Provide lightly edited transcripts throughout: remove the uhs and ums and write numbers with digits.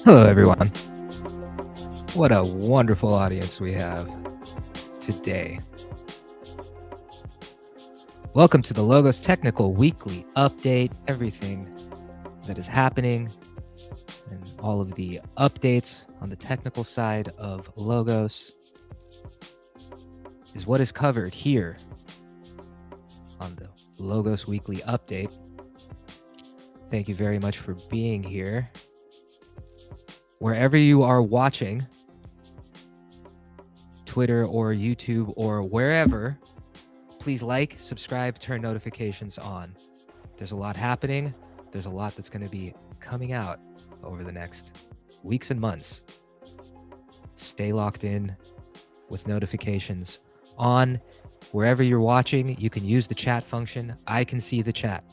Hello, everyone. What a wonderful audience we have today. Welcome to the Logos Technical Weekly Update. Everything that is happening and all of the updates on the technical side of Logos is what is covered here on the Logos Weekly Update. Thank you very much for being here. Wherever you are watching, Twitter or YouTube or wherever, please like, subscribe, turn notifications on. There's a lot happening. There's a lot that's going to be coming out over the next weeks and months. Stay locked in with notifications on. Wherever you're watching, you can use the chat function. I can see the chat.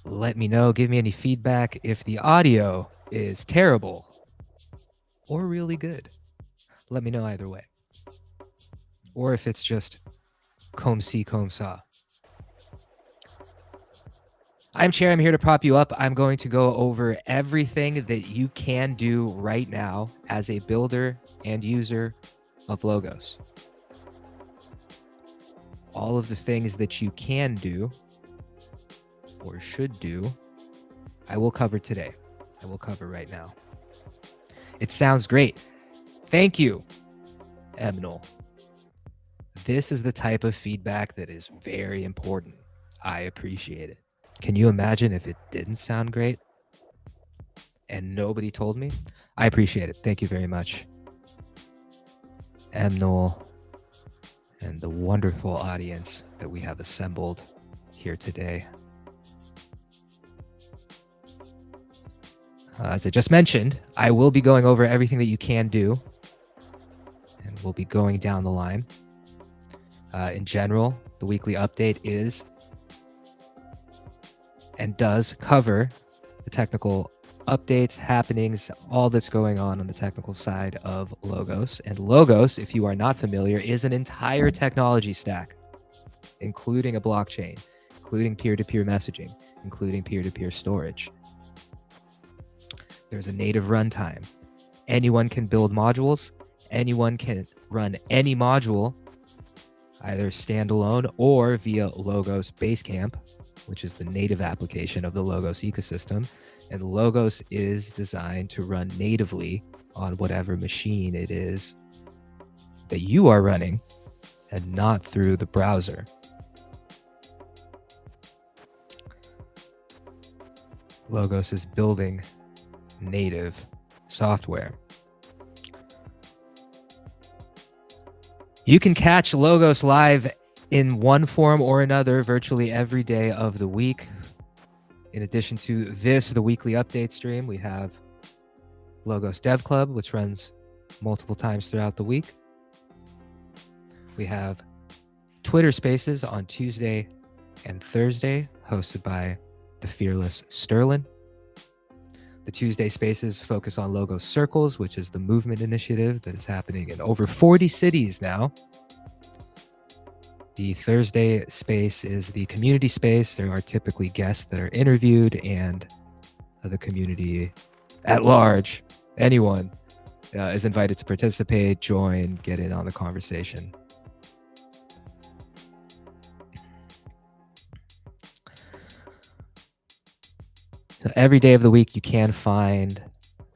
Let me know, give me any feedback if the audio is terrible or really good. Let me know either way. Or if it's just comme ci, comme ça. I'm Chair, I'm here to prop you up. I'm going to go over everything that you can do right now as a builder and user of Logos. All of the things that you can do or should do, I will cover today. I will cover right now. It sounds great. Thank you, Emnol. This is the type of feedback that is very important. I appreciate it. Can you imagine if it didn't sound great and nobody told me? I appreciate it. Thank you very much, Emnol, and the wonderful audience that we have assembled here today. As I just mentioned, I will be going over everything that you can do, and we'll be going down the line. In general, the weekly update is and does cover the technical updates, happenings, all that's going on the technical side of Logos. And Logos, if you are not familiar, is an entire technology stack, including a blockchain, including peer-to-peer messaging, including peer-to-peer storage. There's a native runtime. Anyone can build modules. Anyone can run any module, either standalone or via Logos Basecamp, which is the native application of the Logos ecosystem. And Logos is designed to run natively on whatever machine it is that you are running and not through the browser. Logos is building native software. You can catch Logos live in one form or another virtually every day of the week. In addition to this, the weekly update stream, we have Logos Dev Club, which runs multiple times throughout the week. We have Twitter Spaces on Tuesday and Thursday, hosted by the fearless Sterling. The Tuesday Spaces focus on Logos Circles, which is the movement initiative that is happening in over 40 cities now. The Thursday space is the community space. There are typically guests that are interviewed, and the community at large, anyone, is invited to participate, join, get in on the conversation. So every day of the week, you can find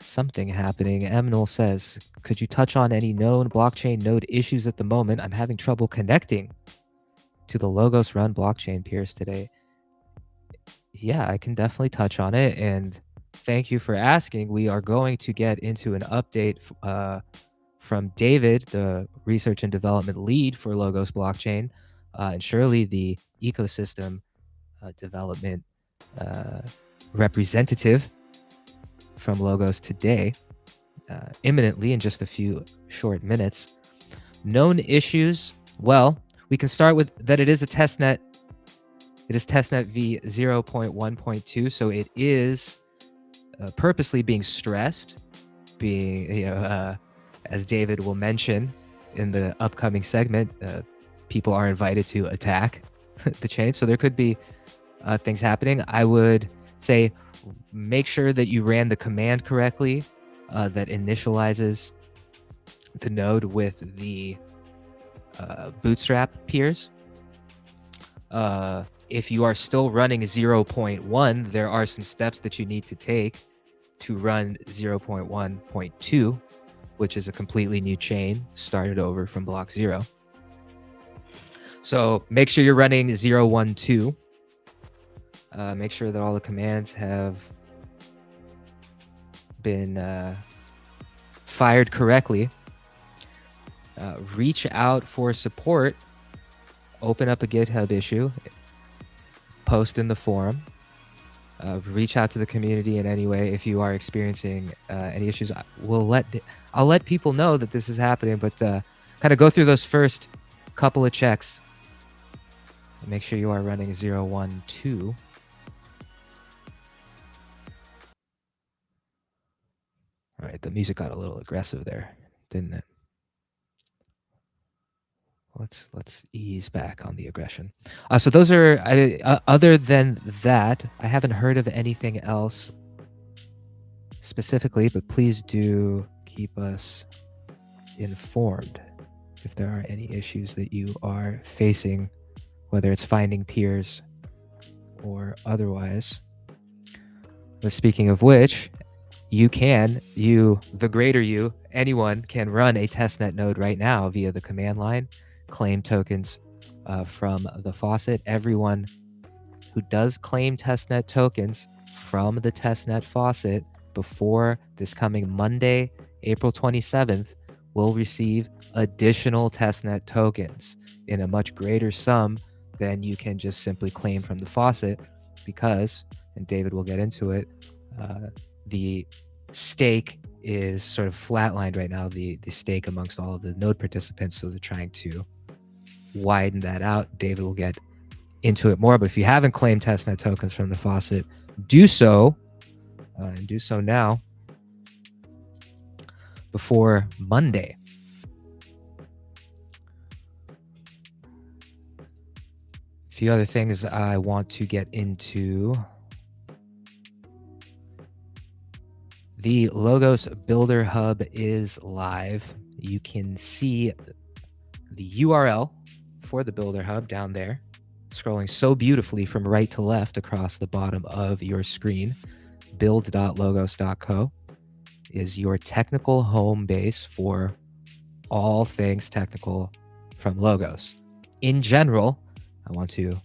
something happening. Emnol says, could you touch on any known blockchain node issues at the moment? I'm having trouble connecting to the Logos Run blockchain peers today. Yeah, I can definitely touch on it. And thank you for asking. We are going to get into an update from David, the research and development lead for Logos blockchain, and Shirley, the ecosystem development representative from Logos today, imminently in just a few short minutes. Known issues, well, we can start with that it is a testnet. It is testnet v 0.1.2, so it is purposely being stressed, being, as David will mention, in the upcoming segment, people are invited to attack the chain. So there could be things happening. I would say make sure that you ran the command correctly that initializes the node with the bootstrap peers. If you are still running 0.1, there are some steps that you need to take to run 0.1.2, which is a completely new chain started over from block 0. So make sure you're running 0.1.2. Make sure that all the commands have been fired correctly. Reach out for support. Open up a GitHub issue. Post in the forum. Reach out to the community in any way if you are experiencing any issues. I'll let people know that this is happening, but kind of go through those first couple of checks. Make sure you are running 0.1.2. All right, the music got a little aggressive there, didn't it? Let's ease back on the aggression. So those are, other than that, I haven't heard of anything else specifically, but please do keep us informed if there are any issues that you are facing, whether it's finding peers or otherwise. But speaking of which, the greater you, anyone can run a testnet node right now via the command line. Claim tokens from the faucet. Everyone who does claim testnet tokens from the testnet faucet before this coming Monday, April 27th, will receive additional testnet tokens in a much greater sum than you can just simply claim from the faucet, because, and David will get into it, the stake is sort of flatlined right now, the stake amongst all of the node participants, so they're trying to widen that out. David will get into it more, but if you haven't claimed testnet tokens from the faucet, do so, and do so now before Monday. A few other things I want to get into. The Logos Builder Hub is live. You can see the URL for the Builder Hub down there, scrolling so beautifully from right to left across the bottom of your screen. build.logos.co is your technical home base for all things technical from Logos. In general, I want to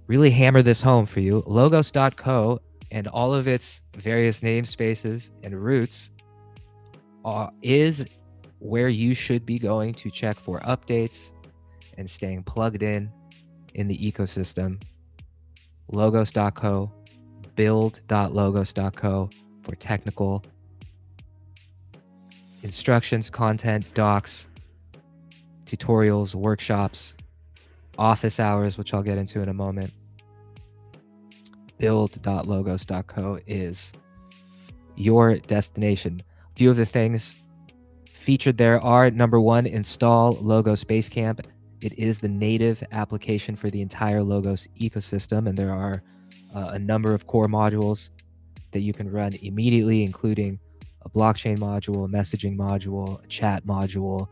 really hammer this home for you. Logos.co and all of its various namespaces and roots is where you should be going to check for updates and staying plugged in the ecosystem. Logos.co, build.logos.co for technical instructions, content, docs, tutorials, workshops, office hours, which I'll get into in a moment. Build.logos.co is your destination. A few of the things featured there are, number one, install Logos Basecamp. It is the native application for the entire Logos ecosystem, and there are a number of core modules that you can run immediately, including a blockchain module, a messaging module, a chat module,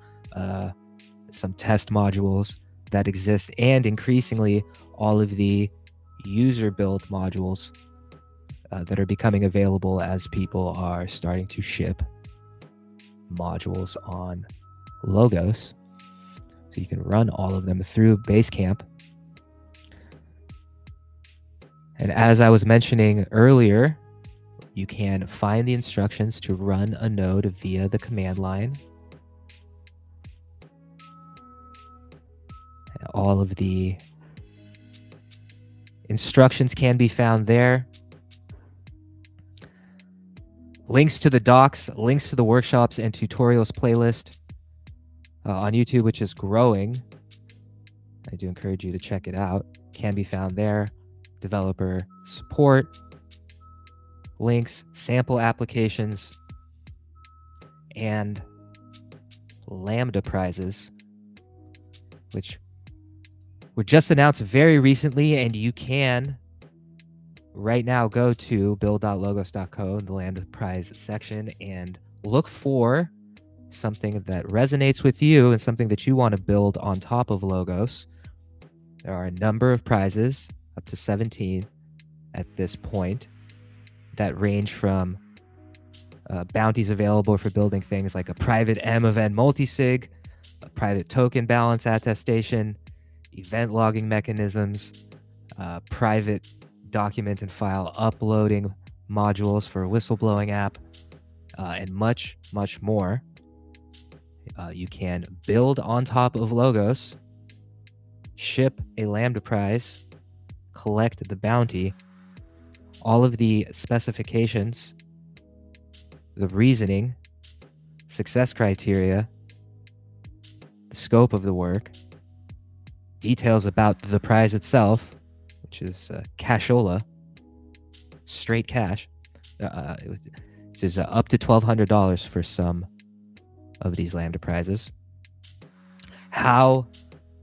some test modules that exist, and increasingly all of the user-built modules that are becoming available as people are starting to ship modules on Logos. So you can run all of them through Basecamp. And as I was mentioning earlier, you can find the instructions to run a node via the command line. All of the instructions can be found there. Links to the docs, links to the workshops and tutorials playlist on YouTube, which is growing. I do encourage you to check it out. Can be found there. Developer support, links, sample applications, and Lambda prizes, which were just announced very recently, and you can right now go to build.logos.co in the Lambda prize section and look for something that resonates with you and something that you want to build on top of Logos. There are a number of prizes, up to 17 at this point, that range from bounties available for building things like a private M event multisig, a private token balance attestation, event logging mechanisms, private document and file uploading modules for a whistleblowing app, and much, much more. You can build on top of Logos, ship a Lambda prize, collect the bounty. All of the specifications, the reasoning, success criteria, the scope of the work, details about the prize itself, which is cashola, straight cash, which is up to $1,200 for some of these Lambda prizes. How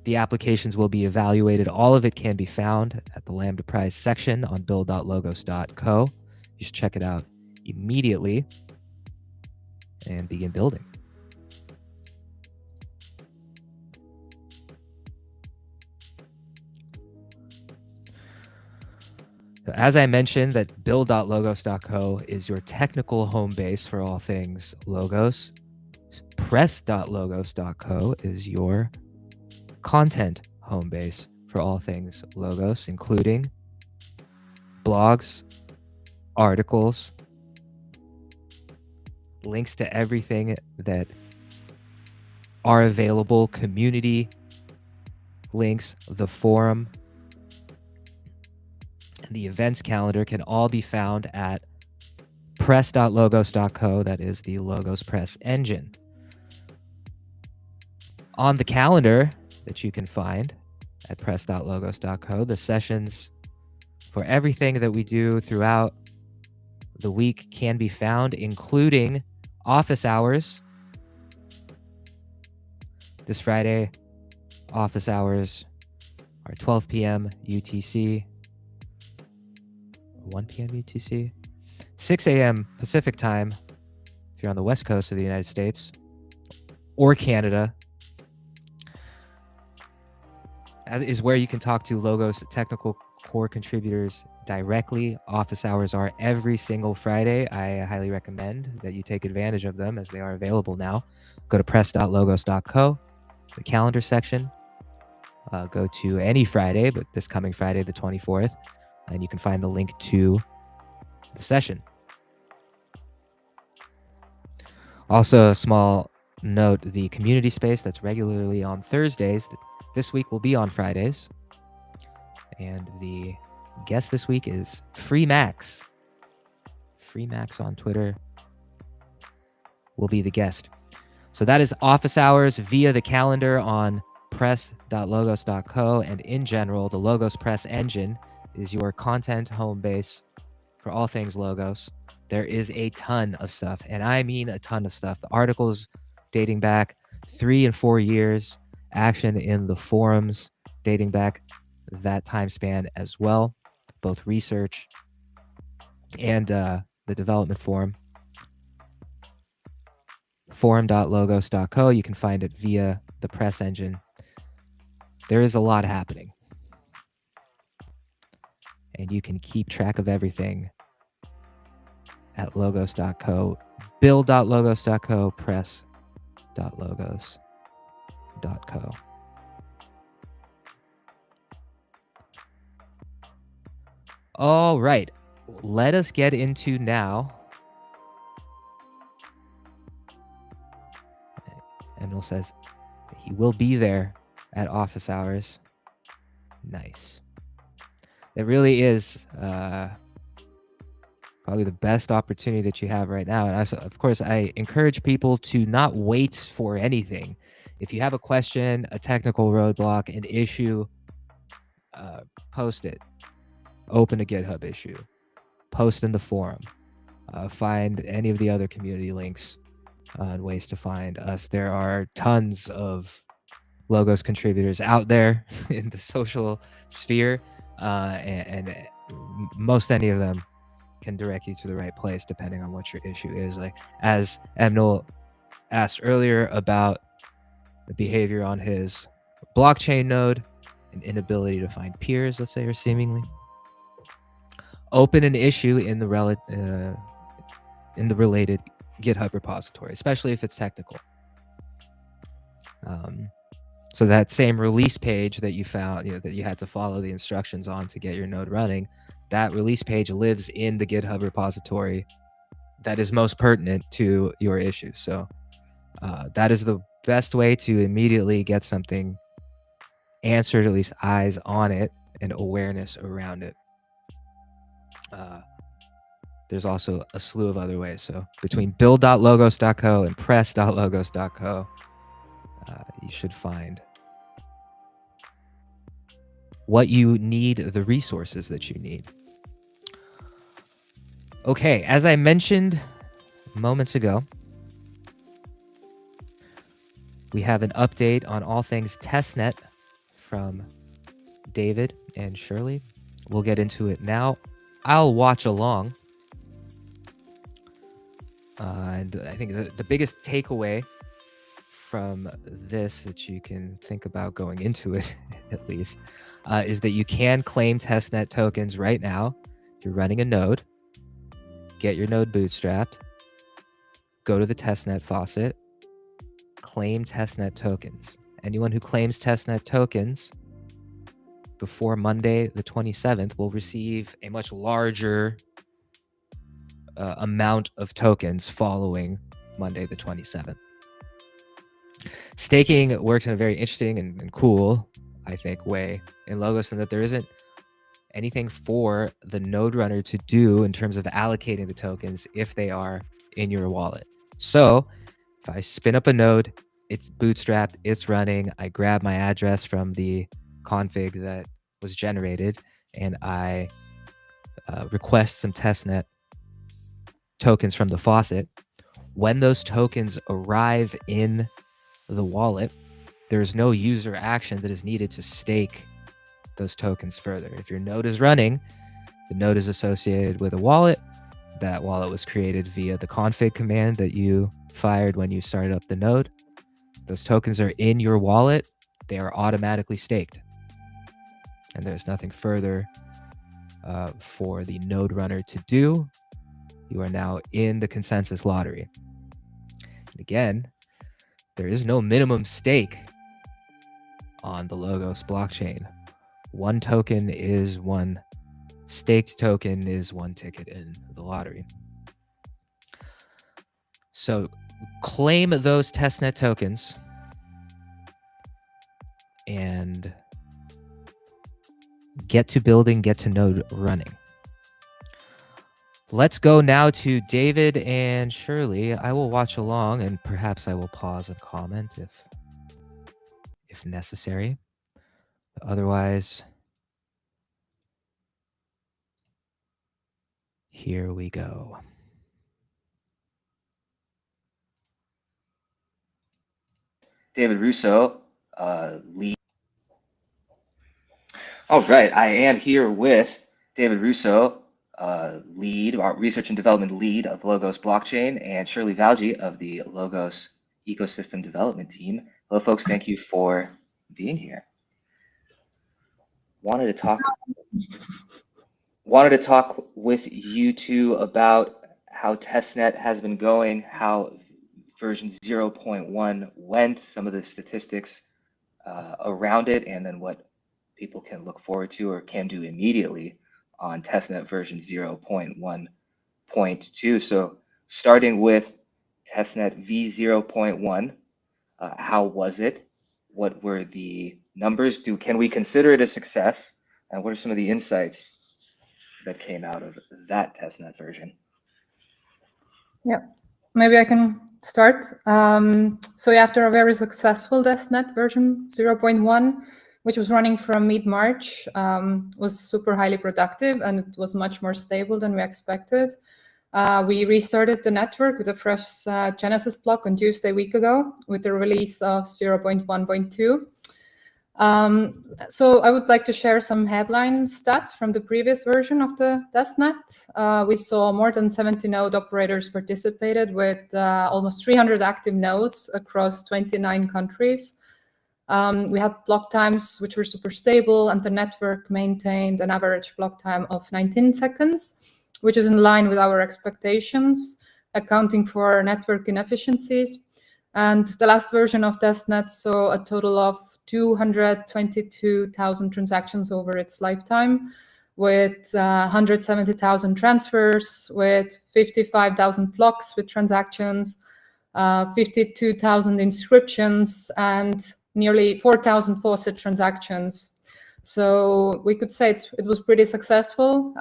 the applications will be evaluated, all of it can be found at the Lambda prize section on build.logos.co. You should check it out immediately and begin building. So as I mentioned, that build.logos.co is your technical home base for all things Logos. Press.logos.co is your content home base for all things Logos, including blogs, articles, links to everything that are available, community links, the forum, and the events calendar can all be found at press.logos.co. That is the Logos Press engine. On the calendar that you can find at press.logos.co, the sessions for everything that we do throughout the week can be found, including office hours. This Friday, office hours are 12 p.m. UTC, 1 p.m. UTC, 6 a.m. Pacific time if you're on the west coast of the United States or Canada. That is where you can talk to Logos technical core contributors directly. Office hours are every single Friday. I highly recommend that you take advantage of them as they are available now. Go to press.logos.co, the calendar section. Go to any Friday, but this coming Friday, the 24th, and you can find the link to the session. Also, a small note, the community space that's regularly on Thursdays, this week will be on Fridays. And the guest this week is Free Max. Free Max on Twitter will be the guest. So that is office hours via the calendar on press.logos.co. And in general, the Logos Press engine is your content home base for all things Logos. There is a ton of stuff, and I mean a ton of stuff. The articles dating back 3 and 4 years, action in the forums dating back that time span as well, both research and the development forum. Forum.logos.co. You can find it via the press engine. There is a lot happening, and you can keep track of everything at logos.co, build.logos.co, press.logos.co. All right, let us get into now. Emil says he will be there at office hours. Nice. It really is probably the best opportunity that you have right now. And of course, I encourage people to not wait for anything. If you have a question, a technical roadblock, an issue, post it. Open a GitHub issue. Post in the forum. Find any of the other community links and ways to find us. There are tons of Logos contributors out there in the social sphere, and most any of them can direct you to the right place depending on what your issue is. Like, as Emnil asked earlier about the behavior on his blockchain node, an inability to find peers, let's say, or seemingly open an issue in the related GitHub repository, especially if it's technical. So that same release page that you found, that you had to follow the instructions on to get your node running, that release page lives in the GitHub repository that is most pertinent to your issue. So that is the best way to immediately get something answered, at least eyes on it and awareness around it. There's also a slew of other ways. So between build.logos.co and press.logos.co, you should find what you need, the resources that you need. Okay, as I mentioned moments ago, we have an update on all things Testnet from David and Shirley. We'll get into it now. I'll watch along. And I think the biggest takeaway from this that you can think about going into it, at least, is that you can claim testnet tokens right now. If you're running a node, get your node bootstrapped, go to the testnet faucet, claim testnet tokens. Anyone who claims testnet tokens before Monday the 27th will receive a much larger amount of tokens following Monday the 27th. Staking works in a very interesting and cool, I think, way in Logos, in that there isn't anything for the node runner to do in terms of allocating the tokens if they are in your wallet. So if I spin up a node, it's bootstrapped, it's running, I grab my address from the config that was generated, and I request some testnet tokens from the faucet. When those tokens arrive in the wallet, there's no user action that is needed to stake those tokens further. If your node is running, the node is associated with a wallet. That wallet was created via the config command that you fired when you started up the node. Those tokens are in your wallet. They are automatically staked. And there's nothing further for the node runner to do. You are now in the consensus lottery. And again, there is no minimum stake on the Logos blockchain. One token is one staked token is one ticket in the lottery. So claim those testnet tokens and get to building, get to node running. Let's go now to David and Shirley. I will watch along, and perhaps I will pause and comment if necessary. Otherwise, here we go. David Russo, lead. All right, I am here with David Russo, lead, research and development lead of Logos blockchain, and Shirley Valji of the Logos ecosystem development team. Hello, folks. Thank you for being here. Wanted to talk with you two about how testnet has been going, how version 0.1 went, some of the statistics around it, and then what people can look forward to or can do immediately on testnet version 0.1.2. So starting with testnet v0.1, how was it? What were the numbers? Can we consider it a success? And what are some of the insights that came out of that testnet version? Yeah, maybe I can start. So after a very successful testnet version 0.1, which was running from mid-March, was super highly productive, and it was much more stable than we expected. We restarted the network with a fresh Genesis block on Tuesday a week ago with the release of 0.1.2. So I would like to share some headline stats from the previous version of the testnet. We saw more than 70 node operators participated with almost 300 active nodes across 29 countries. We had block times which were super stable, and the network maintained an average block time of 19 seconds, which is in line with our expectations, accounting for network inefficiencies. And the last version of testnet saw a total of 222,000 transactions over its lifetime, with 170,000 transfers, with 55,000 blocks with transactions, 52,000 inscriptions, and nearly 4,000 faucet transactions. So we could say it was pretty successful.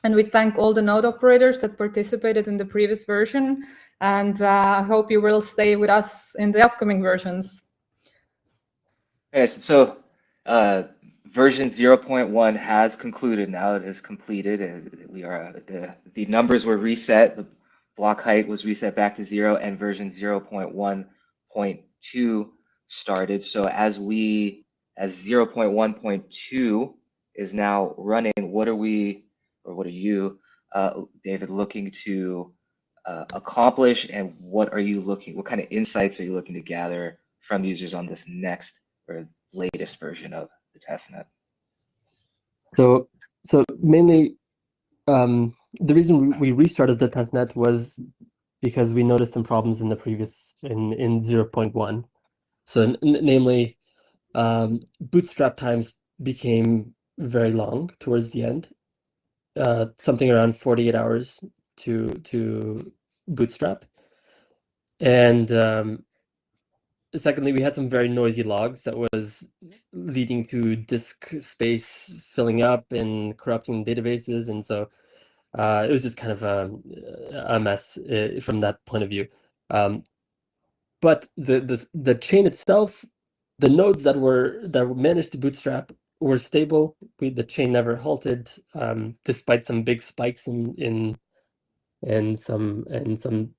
And we thank all the node operators that participated in the previous version. And I hope you will stay with us in the upcoming versions. Yes, so version 0.1 has concluded now. It is completed. We are the numbers were reset. The block height was reset back to 0, and version 0.1.2 started. So as 0.1.2 is now running, what are you, David, looking to accomplish, and what kind of insights are you looking to gather from users on this next or latest version of the testnet? So mainly, the reason we restarted the testnet was because we noticed some problems in the previous in 0.1. So namely, bootstrap times became very long towards the end, something around 48 hours to bootstrap, and secondly, we had some very noisy logs that was leading to disk space filling up and corrupting databases, and so it was just kind of a mess from that point of view. But the chain itself, the nodes that managed to bootstrap were stable. The chain never halted, despite some big spikes and some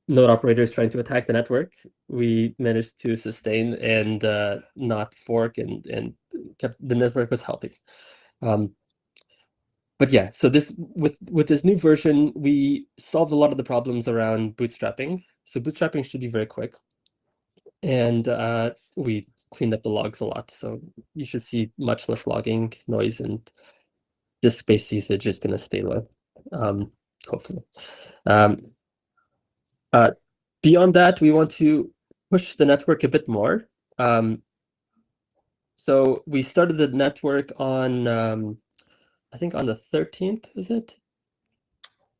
node operators trying to attack the network. We managed to sustain and not fork, and kept the network was healthy. But yeah, so with this new version, we solved a lot of the problems around bootstrapping. So bootstrapping should be very quick, and we cleaned up the logs a lot. So you should see much less logging noise, and disk space usage is going to stay low, hopefully. Beyond that, we want to push the network a bit more. So we started the network on, I think on the 13th, is it?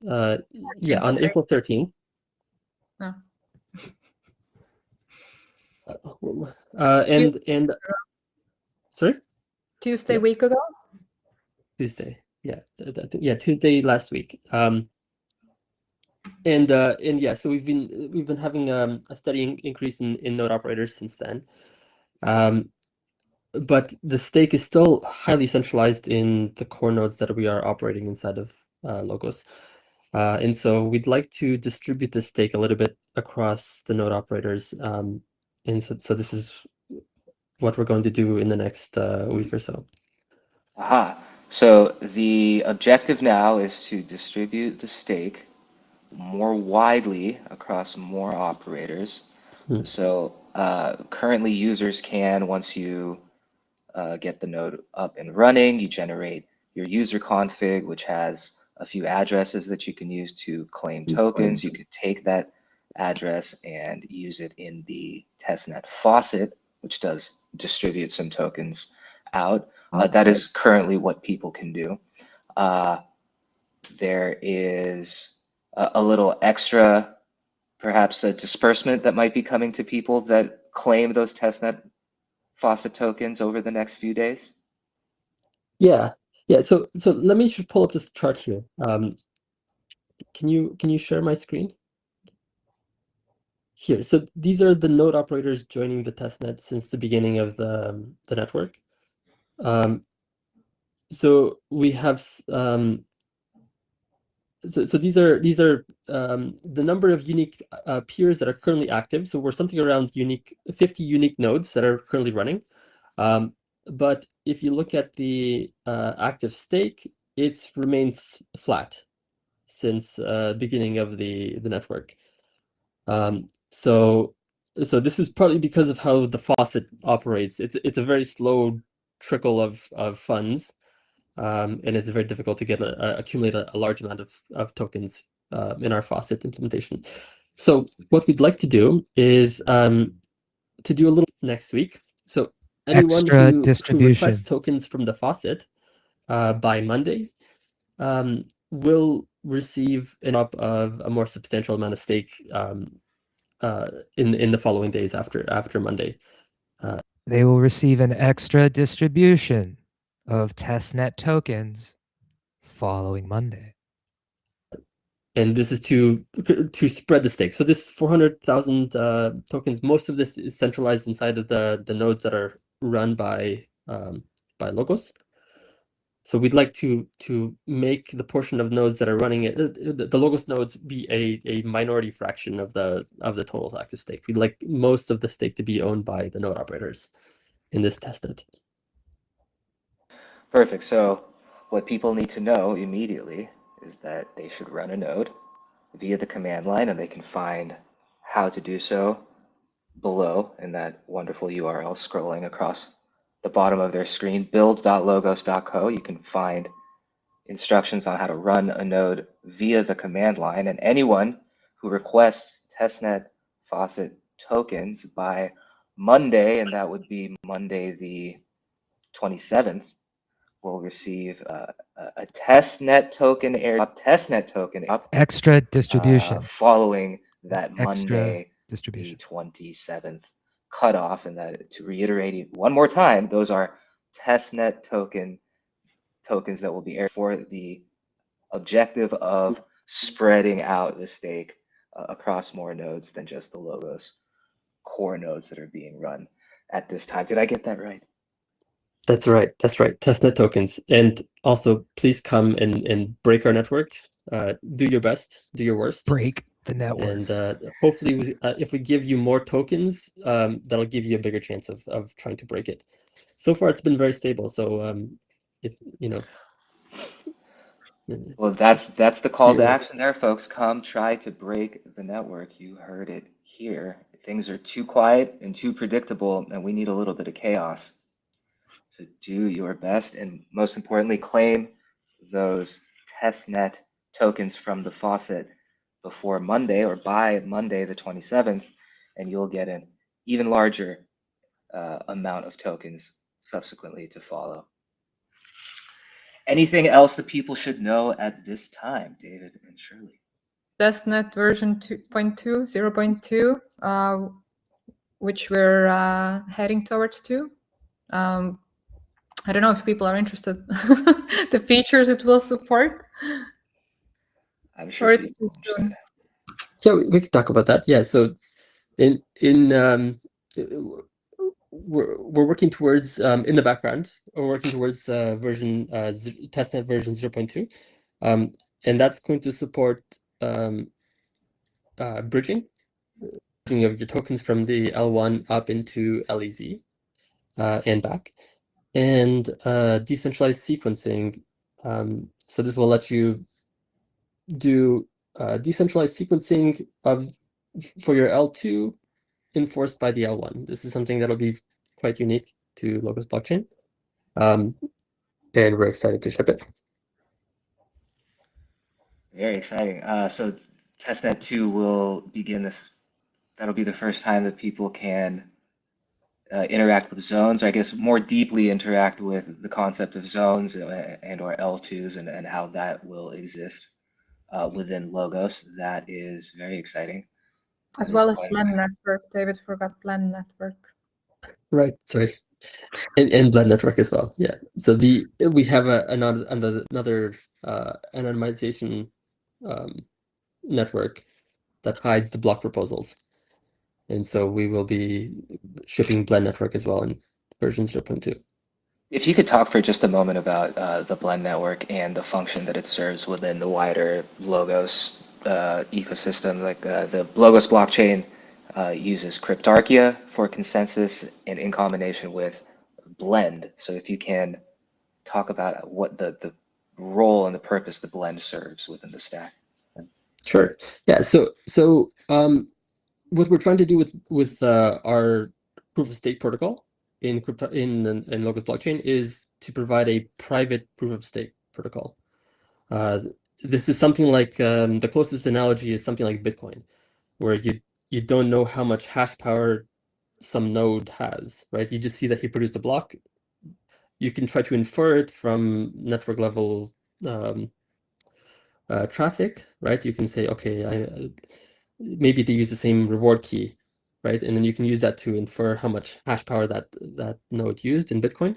Yeah, on April 13th. No. And sorry? Tuesday week ago? Tuesday, yeah, Tuesday last week. And yeah, so we've been having a steady increase in node operators since then. But the stake is still highly centralized in the core nodes that we are operating inside of Logos. And so we'd like to distribute the stake a little bit across the node operators. And so this is what we're going to do in the next week or so. Aha. So the objective now is to distribute the stake more widely across more operators. So currently users can, once you get the node up and running, you generate your user config, which has a few addresses that you can use to claim tokens. You could take that address and use it in the testnet faucet, which does distribute some tokens out. That is currently what people can do. There is a little extra, perhaps a disbursement that might be coming to people that claim those testnet faucet tokens over the next few days. Yeah. So let me just pull up this chart here. Can you share my screen? Here, so these are the node operators joining the testnet since the beginning of the network. So we have so these are the number of unique peers that are currently active. So we're something around 50 unique nodes that are currently running. But if you look at the active stake, it remains flat since beginning of the network. So this is partly because of how the faucet operates. It's a very slow trickle of funds. And it's very difficult to get accumulate a large amount of tokens in our faucet implementation. So what we'd like to do is to do a little next week. So anyone Extra who distribution. requests tokens from the faucet by Monday will receive an up of a more substantial amount of stake in the following days after Monday. They will receive an extra distribution of testnet tokens following Monday. And this is to spread the stake. So this 400,000 tokens, most of this is centralized inside of the nodes that are run by Logos. So we'd like to make the portion of nodes that are running it, the Logos nodes, be a minority fraction of the total active stake. We'd like most of the stake to be owned by the node operators in this testnet. Perfect. So what people need to know immediately is that they should run a node via the command line, and they can find how to do so below in that wonderful URL scrolling across the bottom of their screen, build.logos.co. You can find instructions on how to run a node via the command line, and anyone who requests testnet faucet tokens by Monday, and that would be Monday the 27th, will receive a testnet token Extra distribution. following that Extra Monday distribution. the 27th cutoff. And that, to reiterate one more time, those are testnet tokens that will be aired for the objective of spreading out the stake across more nodes than just the Logos core nodes that are being run at this time. Did I get that right? That's right. Testnet tokens. And also, please come and break our network. Do your best. Do your worst. Break the network. And hopefully, if we give you more tokens, that'll give you a bigger chance of trying to break it. So far, it's been very stable. So if you know. Well, that's the call to action there, folks. Come try to break the network. You heard it here. Things are too quiet and too predictable, and we need a little bit of chaos. So do your best, and most importantly, claim those testnet tokens from the faucet before Monday or by Monday the 27th, and you'll get an even larger amount of tokens subsequently to follow. Anything else that people should know at this time, David and Shirley? Testnet version 2.2, 0.2, which we're heading towards to. I don't know if people are interested. The features it will support. I'm sure or it's too soon. Yeah, we can talk about that. Yeah, so we're working towards in the background. We're working towards testnet version 0.2, and that's going to support bridging of your tokens from the L1 up into LEZ and back, and decentralized sequencing. So this will let you do decentralized sequencing for your L2 enforced by the L1. This is something that'll be quite unique to Logos blockchain, and we're excited to ship it. Very exciting. So testnet 2 will begin this. That'll be the first time that people can interact with zones, or I guess more deeply interact with the concept of zones and or L2s and how that will exist within Logos. That is very exciting. As well as Blend Network. David forgot Blend Network. Right, sorry. And Blend Network as well. Yeah. So we have another anonymization network that hides the block proposals. And so we will be shipping Blend Network as well in version 0.2. If you could talk for just a moment about the Blend network and the function that it serves within the wider Logos ecosystem, like the Logos blockchain uses cryptarchia for consensus and in combination with Blend. So if you can talk about what the role and the purpose the Blend serves within the stack. Sure. Yeah. So what we're trying to do with our proof of stake protocol in Logos blockchain is to provide a private proof of stake protocol. This is something like the closest analogy is something like Bitcoin, where you don't know how much hash power some node has, right? You just see that he produced a block. You can try to infer it from network level traffic, right? You can say, okay, maybe they use the same reward key, right? And then you can use that to infer how much hash power that node used in Bitcoin.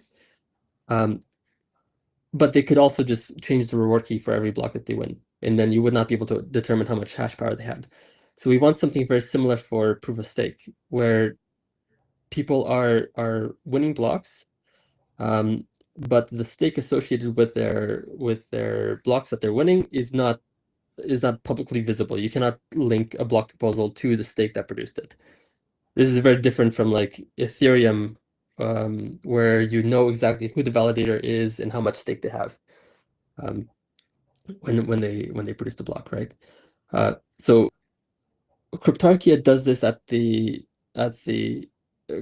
But they could also just change the reward key for every block that they win, and then you would not be able to determine how much hash power they had. So we want something very similar for proof of stake, where people are winning blocks, but the stake associated with their blocks that they're winning is not publicly visible. You cannot link a block proposal to the stake that produced it. This is very different from like Ethereum, where you know exactly who the validator is and how much stake they have when they produce the block, right? So cryptarchia does this at the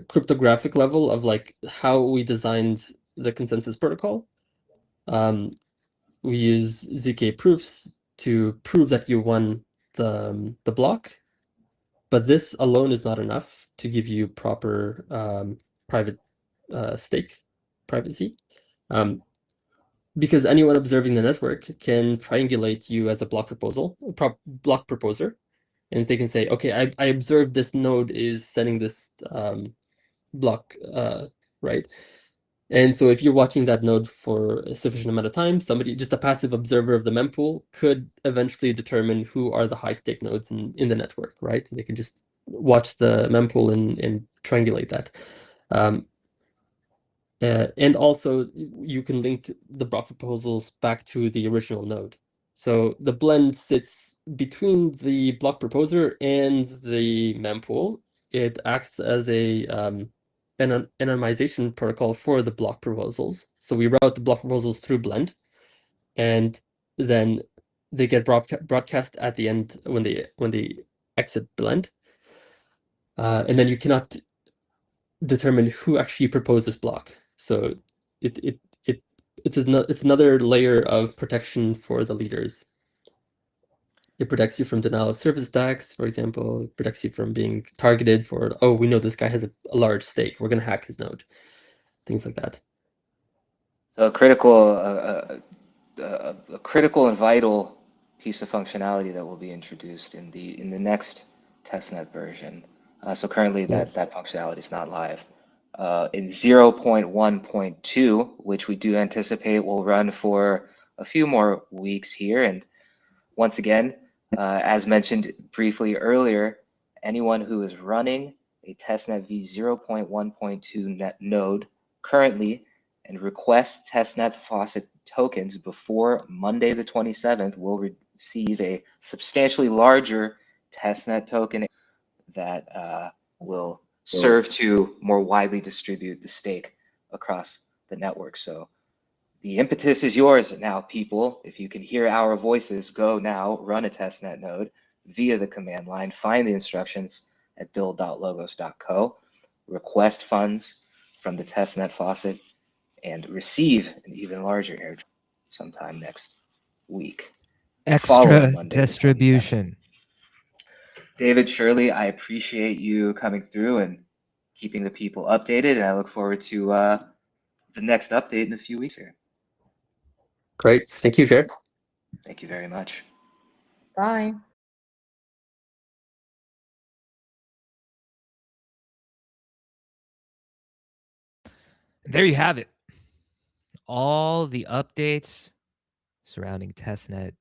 cryptographic level of like how we designed the consensus protocol. We use ZK proofs to prove that you won the block, but this alone is not enough to give you proper private stake privacy, because anyone observing the network can triangulate you as a block proposer, and they can say, okay, I observed this node is sending this block, right? And so if you're watching that node for a sufficient amount of time, somebody, just a passive observer of the mempool, could eventually determine who are the high stake nodes in the network, right? They can just watch the mempool and triangulate that. And also you can link the block proposals back to the original node. So the blend sits between the block proposer and the mempool. It acts as a anonymization protocol for the block proposals. So we route the block proposals through blend, and then they get broadcast at the end when they exit blend. And then you cannot determine who actually proposed this block. So it's another layer of protection for the leaders. It protects you from denial of service attacks, for example. It protects you from being targeted for, oh, we know this guy has a large stake, we're going to hack his node. Things like that. So a critical and vital piece of functionality that will be introduced in the next testnet version. So currently Yes. that functionality is not live. In 0.1.2, which we do anticipate will run for a few more weeks here. And once again, as mentioned briefly earlier, anyone who is running a testnet v 0.1.2 node currently and requests testnet faucet tokens before Monday the 27th will receive a substantially larger testnet token that will serve to more widely distribute the stake across the network. So the impetus is yours now, people. If you can hear our voices, go now, run a testnet node via the command line, find the instructions at build.logos.co, request funds from the testnet faucet, and receive an even larger airdrop sometime next week. Extra Monday, distribution. David, Shirley, I appreciate you coming through and keeping the people updated, and I look forward to the next update in a few weeks here. Great. Thank you, Jared. Thank you very much. Bye. There you have it. All the updates surrounding testnet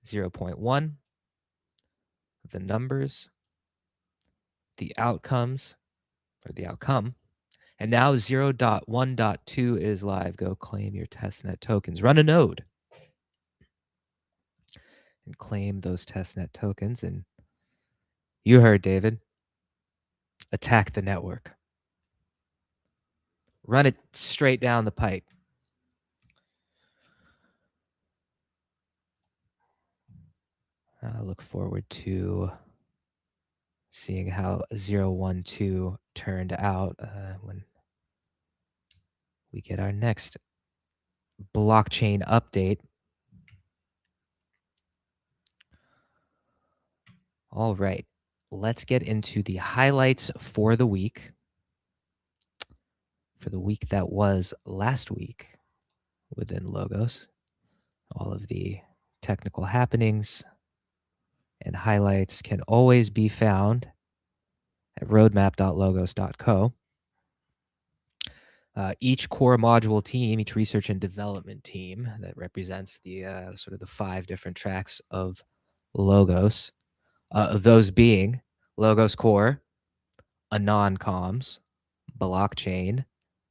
0.1, the numbers, the outcomes, or the outcome, And now 0.1.2 is live. Go claim your testnet tokens. Run a node and claim those testnet tokens. And you heard David. Attack the network. Run it straight down the pipe. I look forward to seeing how 0.1.2 turned out when we get our next blockchain update. All right, let's get into the highlights for the week. For the week that was last week within Logos. All of the technical happenings and highlights can always be found at roadmap.logos.co. Each core module team, each research and development team that represents the sort of the 5 different tracks of Logos, those being Logos Core, Anon Comms, Blockchain,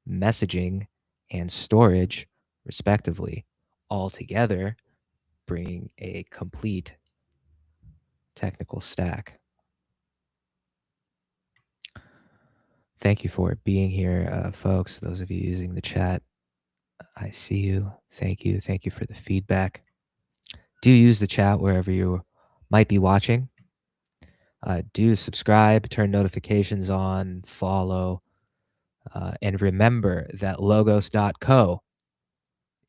Messaging, and Storage, respectively, all together bringing a complete technical stack. Thank you for being here, folks. Those of you using the chat, I see you. Thank you. Thank you for the feedback. Do use the chat wherever you might be watching. Do subscribe, turn notifications on, follow, and remember that logos.co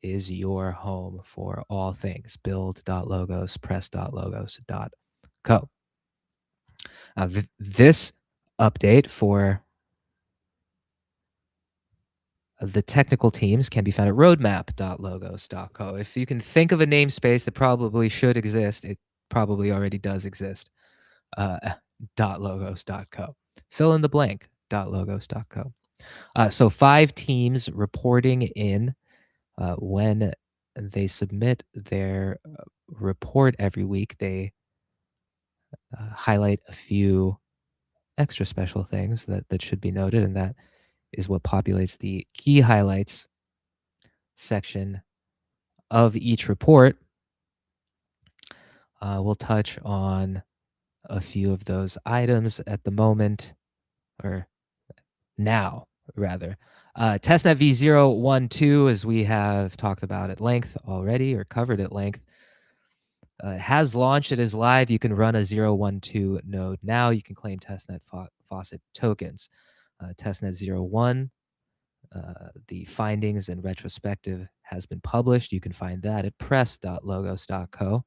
is your home for all things build.logos, press.logos.co. This update for the technical teams can be found at roadmap.logos.co. If you can think of a namespace that probably should exist, it probably already does exist. .logos.co. Fill in the blank. .logos.co. So 5 teams reporting in when they submit their report every week. They highlight a few extra special things that should be noted, and that is what populates the key highlights section of each report. We'll touch on a few of those items at the moment, or now, rather. Testnet v0.1.2, as we have talked about at length already, or covered at length, has launched. It is live. You can run a 0.1.2 node now. You can claim testnet faucet tokens. Testnet 0.1, the findings and retrospective has been published. You can find that at press.logos.co.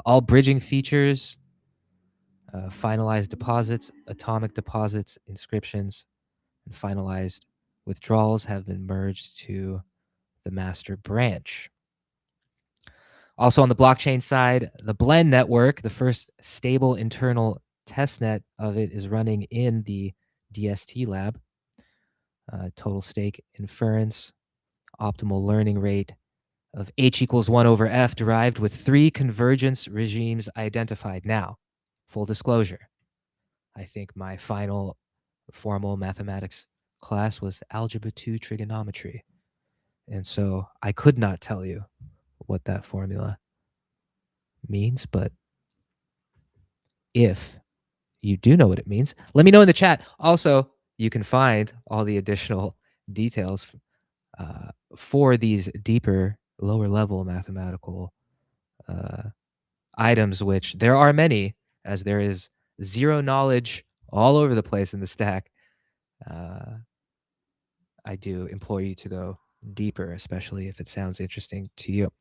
All bridging features, finalized deposits, atomic deposits, inscriptions, and finalized withdrawals have been merged to the master branch. Also on the blockchain side, the Blend network, the first stable internal testnet of it, is running in the DST lab. Total stake inference, optimal learning rate of h equals 1 over f derived with 3 convergence regimes identified. Now, full disclosure, I think my final formal mathematics class was Algebra 2 trigonometry. And so I could not tell you what that formula means, but if you do know what it means, let me know in the chat. Also, you can find all the additional details for these deeper, lower level mathematical items, which there are many, as there is zero knowledge all over the place in the stack. I do implore you to go deeper, especially if it sounds interesting to you.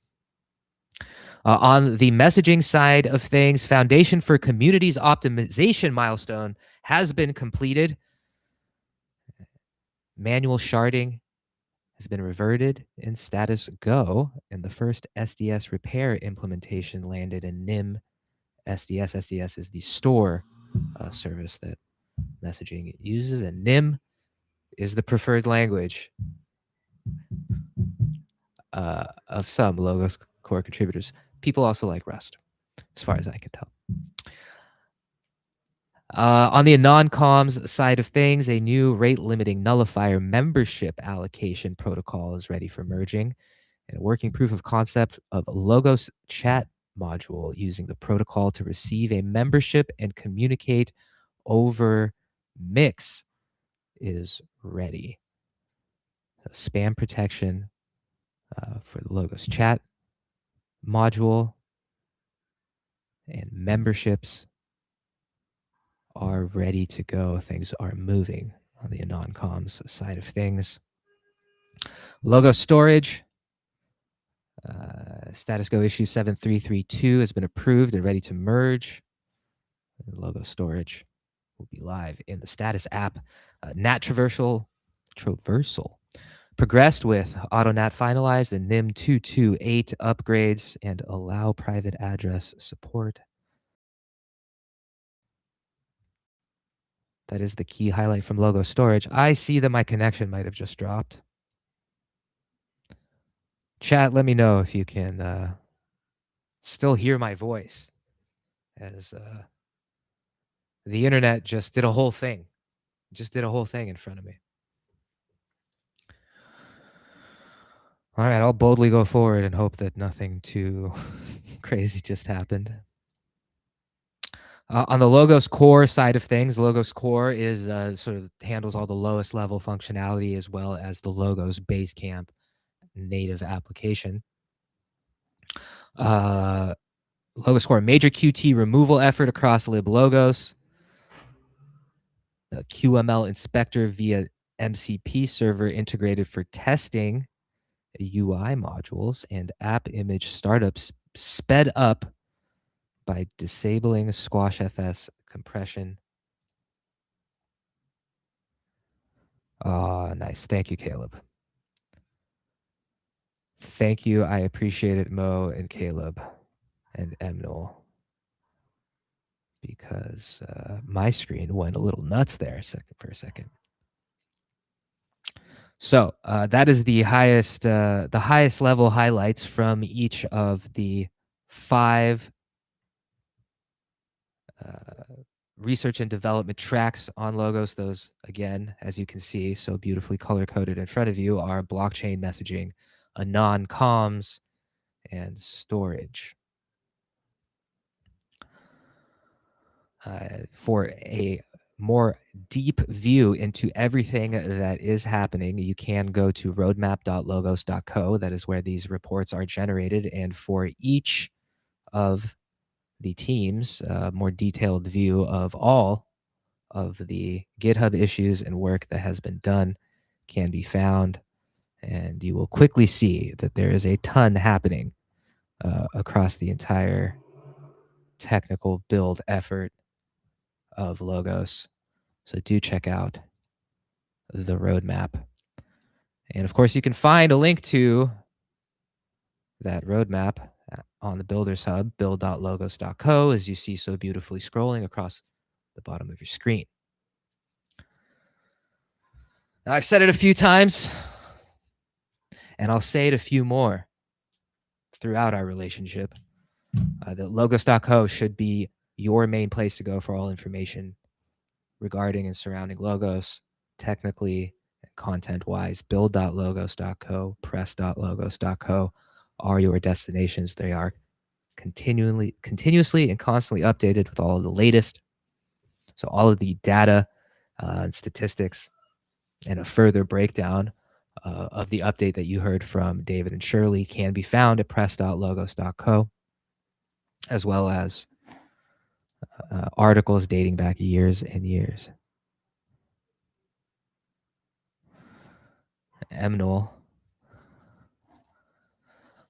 On the messaging side of things, Foundation for Communities Optimization milestone has been completed. Manual sharding has been reverted in status go, and the first SDS repair implementation landed in NIM SDS. SDS is the store service that messaging uses, and NIM is the preferred language of some Logos core contributors. People also like Rust, as far as I can tell. On the non-comms side of things, a new rate-limiting nullifier membership allocation protocol is ready for merging, and a working proof of concept of Logos chat module using the protocol to receive a membership and communicate over Mix is ready. So spam protection for the Logos chat module and memberships are ready to go. Things are moving on the non-comms side of things. Logo storage, status go issue 7332 has been approved and ready to merge. Logo storage will be live in the status app. NAT traversal progressed with AutoNAT finalized and NIM 228 upgrades and allow private address support. That is the key highlight from Logo storage. I see that my connection might have just dropped. Chat, let me know if you can still hear my voice, as the internet just did a whole thing. Just did a whole thing in front of me. All right, I'll boldly go forward and hope that nothing too crazy just happened. On the Logos core side of things, Logos core is sort of handles all the lowest level functionality as well as the Logos Basecamp native application. Logos core, major Qt removal effort across liblogos. The QML inspector via MCP server integrated for testing UI modules and app image startups sped up by disabling SquashFS compression. Oh, nice. Thank you, Caleb. Thank you. I appreciate it, Mo and Caleb and Emnol, because my screen went a little nuts there for a second. So that is the highest level highlights from each of the 5 research and development tracks on Logos. Those, again, as you can see, so beautifully color-coded in front of you, are blockchain messaging, non-comms, and storage. For a more deep view into everything that is happening, you can go to roadmap.logos.co. That is where these reports are generated. And for each of the teams, a more detailed view of all of the GitHub issues and work that has been done can be found. And you will quickly see that there is a ton happening across the entire technical build effort of Logos. So do check out the roadmap. And of course, you can find a link to that roadmap on the Builders Hub, build.logos.co, as you see so beautifully scrolling across the bottom of your screen. Now, I've said it a few times, and I'll say it a few more throughout our relationship, that logos.co should be your main place to go for all information regarding and surrounding Logos, technically and content-wise. Build.logos.co, press.logos.co are your destinations. They are continuously and constantly updated with all of the latest. So all of the data and statistics and a further breakdown of the update that you heard from David and Shirley can be found at press.logos.co, as well as articles dating back years and years. Emnol,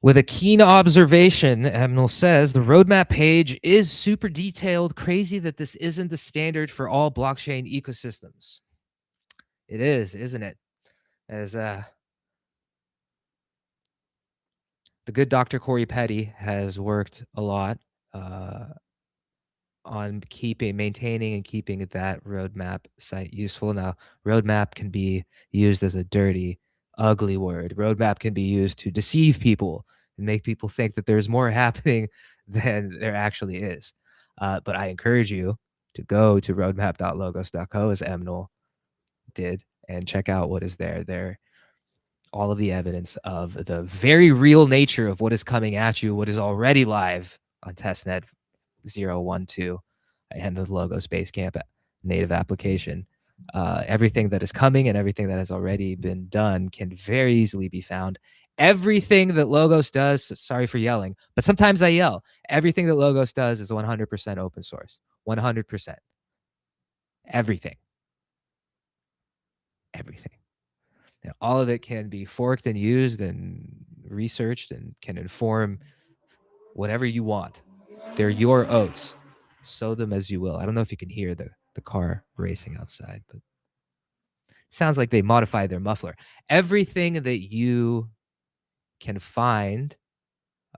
with a keen observation, Emnol says, the roadmap page is super detailed. Crazy that this isn't the standard for all blockchain ecosystems. It is, isn't it? As the good Dr. Corey Petty has worked a lot on maintaining and keeping that roadmap site useful. Now, roadmap can be used as a dirty, ugly word. Roadmap can be used to deceive people and make people think that there's more happening than there actually is. But I encourage you to go to roadmap.logos.co, as Emnol did, and check out what is there. All of the evidence of the very real nature of what is coming at you, what is already live on Testnet 0.12 and the Logos Basecamp native application. Everything that is coming and everything that has already been done can very easily be found. Everything that Logos does, sorry for yelling, but sometimes I yell. Everything that Logos does is 100% open source. 100%. Everything. And all of it can be forked and used and researched and can inform whatever you want. They're your oats. Sow them as you will. I don't know if you can hear the car racing outside, but it sounds like they modified their muffler. Everything that you can find,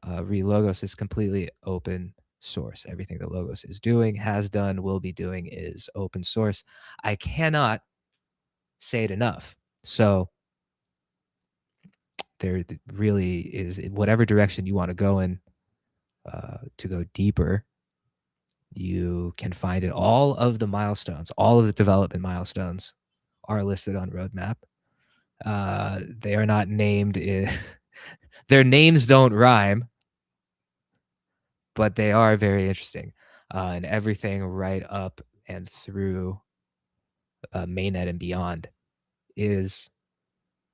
Logos is completely open source. Everything that Logos is doing, has done, will be doing is open source. I cannot say it enough. So there really is, in whatever direction you want to go in, to go deeper, you can find it. All of the milestones, all of the development milestones are listed on Roadmap. They are not named. Their names don't rhyme, but they are very interesting. And everything right up and through mainnet and beyond is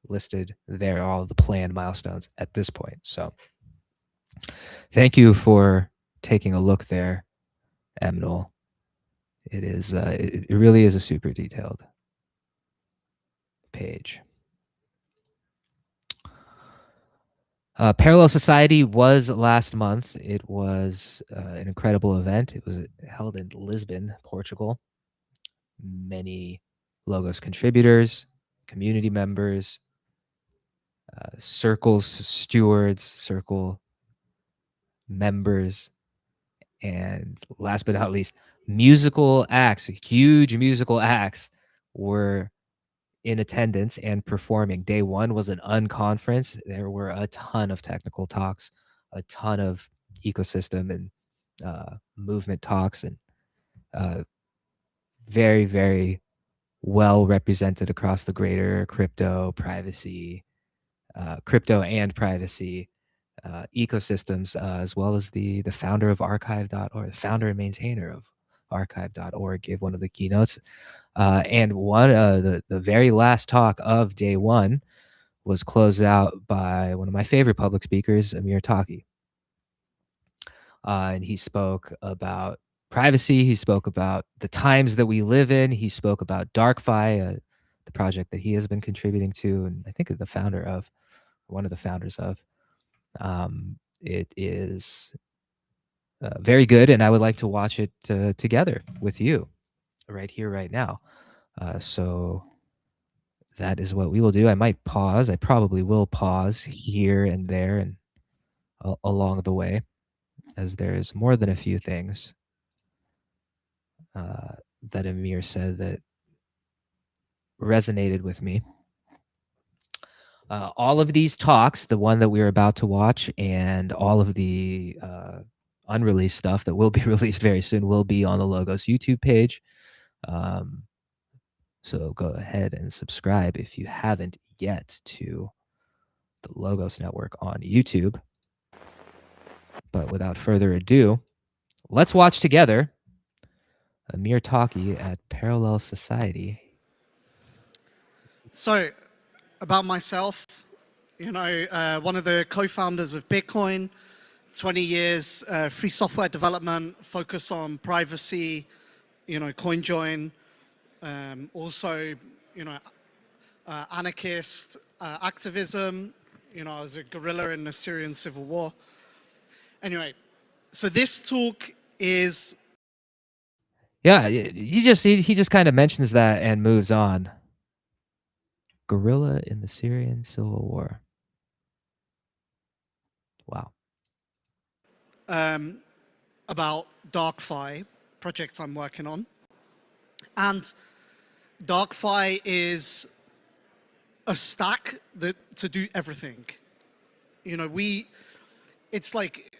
listed there, all the planned milestones at this point. So thank you for taking a look there, Emnol. It is it really is a super detailed page. Parallel Society was last month. It was an incredible event. It was held in Lisbon, Portugal. Many Logos contributors, community members, Circle's stewards, Circle members, and last but not least, musical acts, huge musical acts were in attendance and performing. Day one was an unconference. There were a ton of technical talks, a ton of ecosystem and movement talks, and very, very well represented across the greater crypto and privacy ecosystems, as well as the founder of archive.org, the founder and maintainer of archive.org, gave one of the keynotes. And one the very last talk of day one was closed out by one of my favorite public speakers, Amir Taaki. And he spoke about privacy. He spoke about the times that we live in. He spoke about DarkFi, the project that he has been contributing to, and I think the founder of, one of the founders of. It is very good, and I would like to watch it together with you right here, right now. So that is what we will do. I might pause. I probably will pause here and there and along the way, as there's more than a few things that Amir said that resonated with me. All of these talks, the one that we're about to watch, and all of the unreleased stuff that will be released very soon will be on the Logos YouTube page. So go ahead and subscribe if you haven't yet to the Logos Network on YouTube. But without further ado, let's watch together Amir Taaki at Parallel Society. So, about myself, you know, one of the co-founders of Bitcoin, 20 years free software development, focus on privacy, you know, CoinJoin, also, you know, anarchist activism. You know, I was a guerrilla in the Syrian civil war. Anyway, so this talk is... Yeah, he just kind of mentions that and moves on. Guerrilla in the Syrian civil war. Wow. About DarkFi, project I'm working on. And DarkFi is a stack to do everything. You know, it's like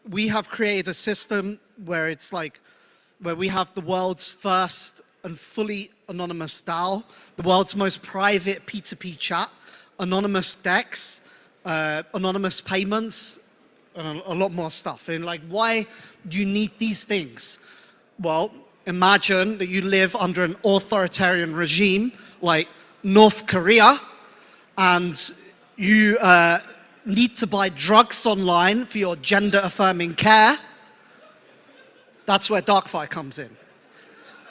we have created a system where it's like where we have the world's first and fully anonymous DAO, the world's most private P2P chat, anonymous DEX, anonymous payments, and a lot more stuff. And like, why do you need these things? Well, imagine that you live under an authoritarian regime like North Korea, and you need to buy drugs online for your gender-affirming care. That's where DarkFi comes in.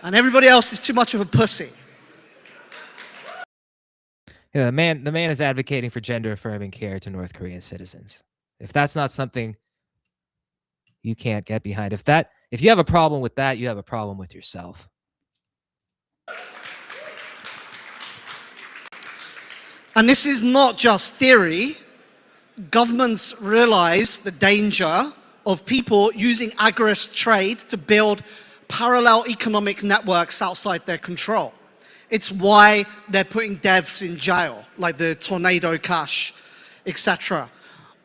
And everybody else is too much of a pussy. Yeah, the man is advocating for gender-affirming care to North Korean citizens. If that's not something you can't get behind, if you have a problem with that, you have a problem with yourself. And this is not just theory. Governments realize the danger of people using agorist trade to build parallel economic networks outside their control. It's why they're putting devs in jail, like the Tornado Cash, etc.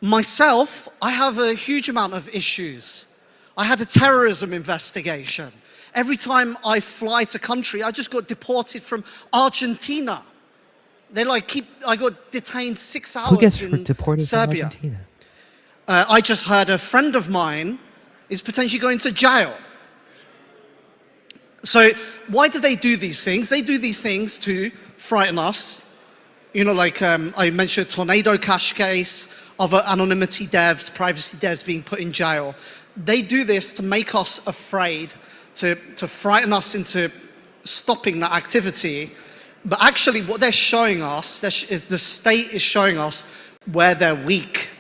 Myself, I have a huge amount of issues. I had a terrorism investigation. Every time I fly to country, I just got deported from Argentina. They I got detained 6 hours Who gets in deported Serbia. from Argentina? I just heard a friend of mine is potentially going to jail. So why do they do these things? They do these things to frighten us. You know, like I mentioned, Tornado Cash case, other anonymity devs, privacy devs being put in jail. They do this to make us afraid, to frighten us into stopping that activity. But actually what they're showing us, is the state is showing us where they're weak.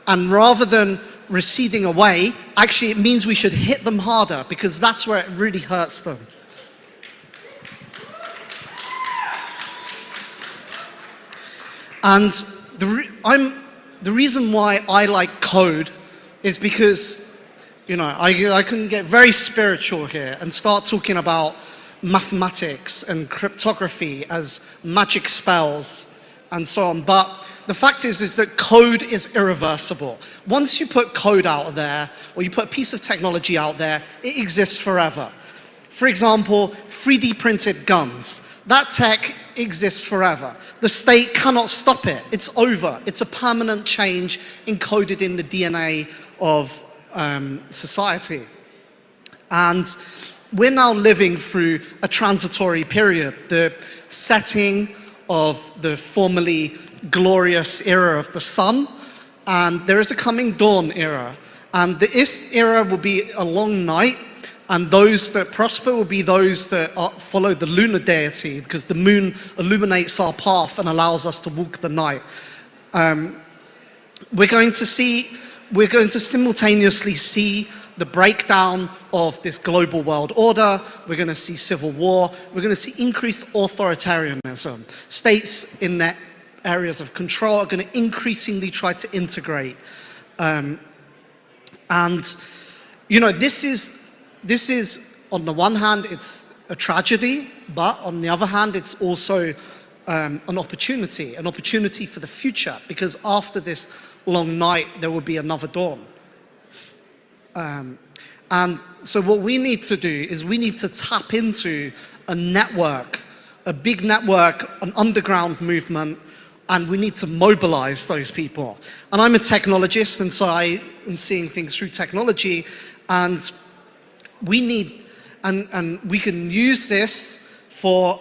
And rather than receding away, actually it means we should hit them harder, because that's where it really hurts them. And the reason why I like code is because, you know, I can get very spiritual here and start talking about mathematics and cryptography as magic spells and so on. But the fact is that code is irreversible. Once you put code out there, or you put a piece of technology out there, it exists forever. For example, 3D printed guns. That tech exists forever. The state cannot stop it. It's over. It's a permanent change encoded in the DNA of society. And we're now living through a transitory period, the setting of the formerly glorious era of the sun, and there is a coming dawn era. And this era will be a long night, and those that prosper will be those that follow the lunar deity, because the moon illuminates our path and allows us to walk the night. We're going to simultaneously see the breakdown of this global world order. We're going to see civil war. We're going to see increased authoritarianism. States in their areas of control are going to increasingly try to integrate. And, you know, this is, on the one hand, it's a tragedy, but on the other hand, it's also an opportunity for the future, because after this long night, there will be another dawn. And so what we need to do is we need to tap into a network, a big network, an underground movement, and we need to mobilize those people. And I'm a technologist, and so I am seeing things through technology, and we need, and we can use this for,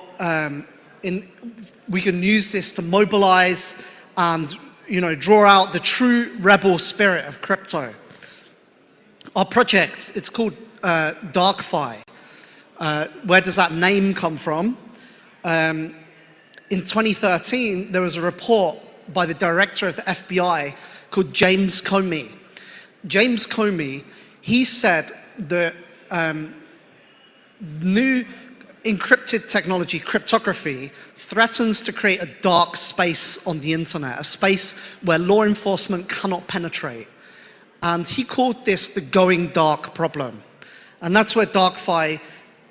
we can use this to mobilize and, you know, draw out the true rebel spirit of crypto. Our project, it's called DarkFi. Where does that name come from? In 2013, there was a report by the director of the FBI called James Comey. James Comey, he said that new encrypted technology, cryptography, threatens to create a dark space on the internet, a space where law enforcement cannot penetrate. And he called this the going dark problem. And that's where DarkFi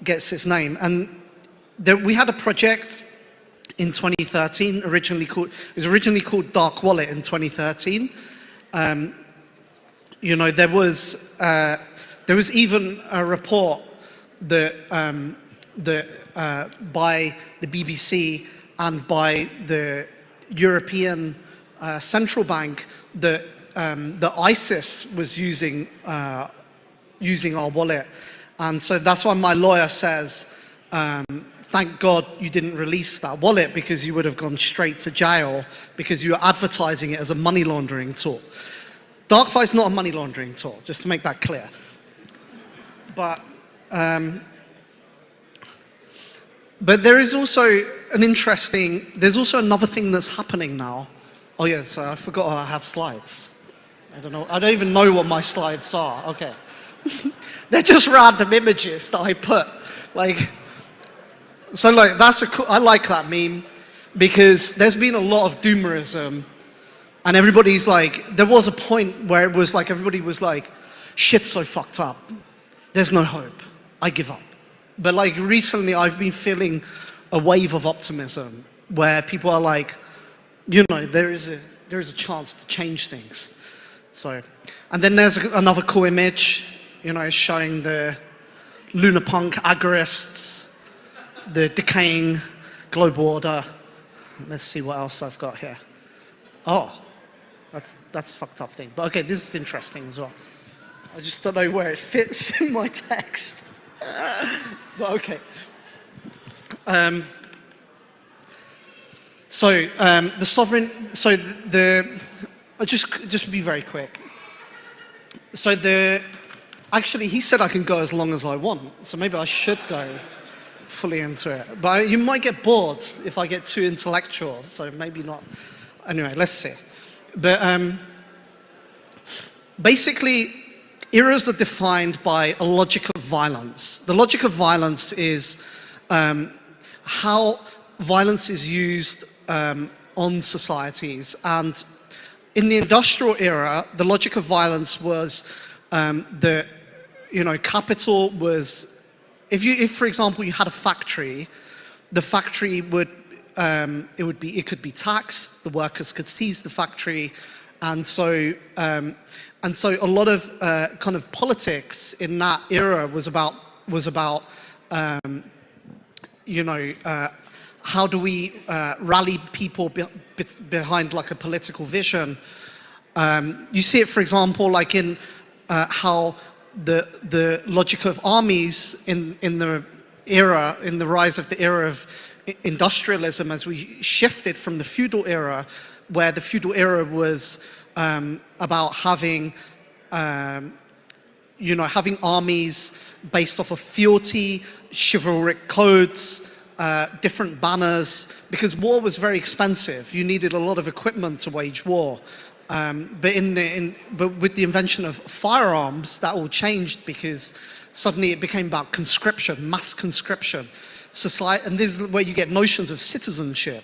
gets its name. And we had a project in 2013, it was originally called Dark Wallet in 2013. You know, there was even a report by the BBC and by the European Central Bank that ISIS was using our wallet. And so that's why my lawyer says, thank God you didn't release that wallet, because you would have gone straight to jail because you were advertising it as a money laundering tool. DarkFi is not a money laundering tool, just to make that clear. But there is also there's also another thing that's happening now. Oh yes, I forgot I have slides. I don't even know what my slides are. Okay. They're just random images that I put. So I like that meme, because there's been a lot of doomerism, and everybody's like, there was a point where it was like, everybody was like, shit's so fucked up. There's no hope. I give up. But like recently I've been feeling a wave of optimism where people are like, there is a chance to change things. So, and then there's another cool image, showing the lunar punk agorists, the decaying global order. Let's see what else I've got here. Oh, that's a fucked up thing. But okay, this is interesting as well. I just don't know where it fits in my text. But okay. The sovereign. Just be very quick. Actually, he said I can go as long as I want, so maybe I should go fully into it. But you might get bored if I get too intellectual, so maybe not. Anyway, let's see. But basically, eras are defined by a logic of violence. The logic of violence is how violence is used on societies. And in the industrial era, the logic of violence was that capital was, if for example you had a factory, the factory would it could be taxed, the workers could seize the factory, and so a lot of kind of politics in that era was about how do we rally people behind like a political vision. You see it, for example, like in how the logic of armies in the rise of the era of industrialism, as we shifted from the feudal era, where the feudal era was about having having armies based off of fealty, chivalric codes, different banners, because war was very expensive. You needed a lot of equipment to wage war. But with the invention of firearms, that all changed, because suddenly it became about conscription, mass conscription. Society, and this is where you get notions of citizenship.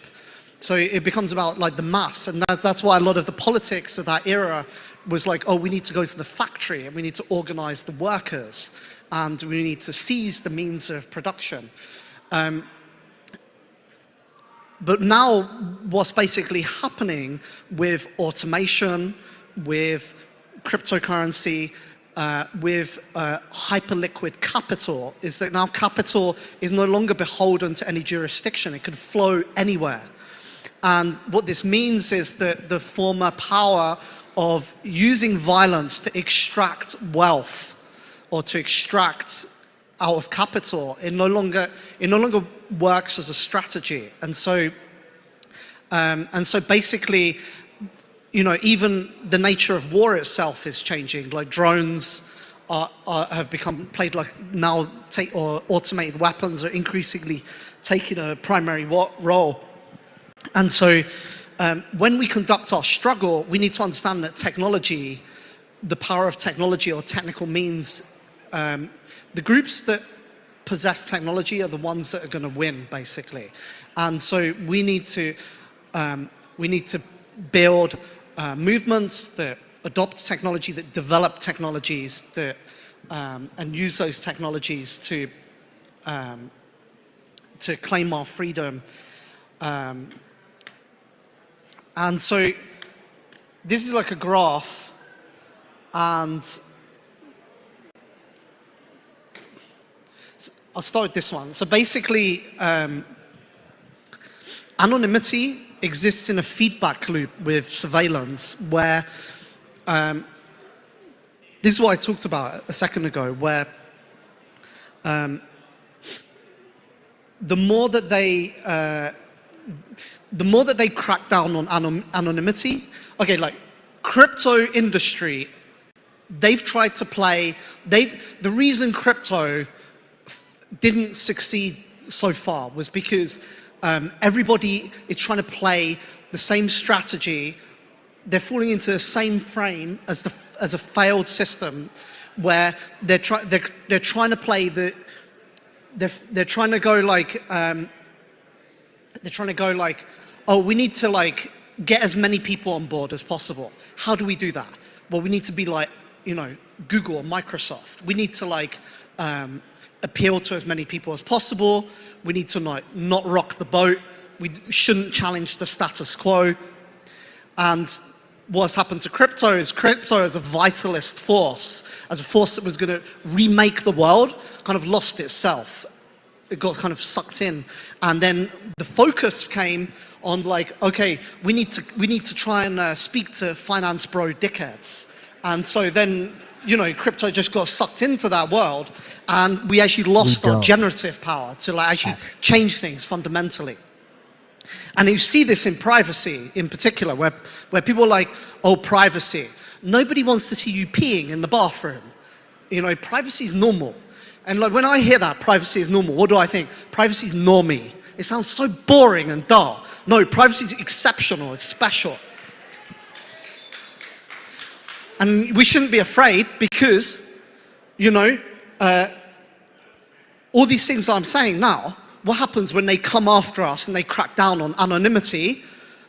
So it becomes about like the mass, and that's why a lot of the politics of that era was like, oh, we need to go to the factory and we need to organize the workers and we need to seize the means of production. But now what's basically happening with automation, with cryptocurrency, with hyperliquid capital, is that now capital is no longer beholden to any jurisdiction. It can flow anywhere. And what this means is that the former power of using violence to extract wealth or to extract out of capital, it no longer works as a strategy. And so basically, even the nature of war itself is changing. Like drones have played like now, or automated weapons are increasingly taking a primary role. And so when we conduct our struggle, we need to understand that technology, the power of technology or technical means, the groups that possess technology are the ones that are going to win, basically. And so we need to build movements that adopt technology, that develop technologies, that and use those technologies to claim our freedom. And so this is like a graph, and I'll start with this one. So basically, anonymity exists in a feedback loop with surveillance where, this is what I talked about a second ago, where the more that they crack down on anonymity, okay, like crypto industry, they've tried to play, the reason crypto didn't succeed so far was because everybody is trying to play the same strategy. They're falling into the same frame as a failed system, where they're trying to play the. They're trying to go like. They're trying to go like, oh, we need to like get as many people on board as possible. How do we do that? Well, we need to be like, you know, Google or Microsoft. We need to like appeal to as many people as possible. We need to not rock the boat. We shouldn't challenge the status quo. And what's happened to crypto is a vitalist force, as a force that was going to remake the world, kind of lost itself. It got kind of sucked in. And then the focus came on like, okay, we need to try and speak to finance bro dickheads. And so then, you know, crypto just got sucked into that world, and we actually lost our generative power to like actually change things fundamentally. And you see this in privacy in particular, where people are like, oh, privacy. Nobody wants to see you peeing in the bathroom. You know, privacy is normal. And like when I hear that privacy is normal, what do I think? Privacy is normie. It sounds so boring and dull. No, privacy is exceptional, it's special. And we shouldn't be afraid because, you know, all these things I'm saying now, what happens when they come after us and they crack down on anonymity,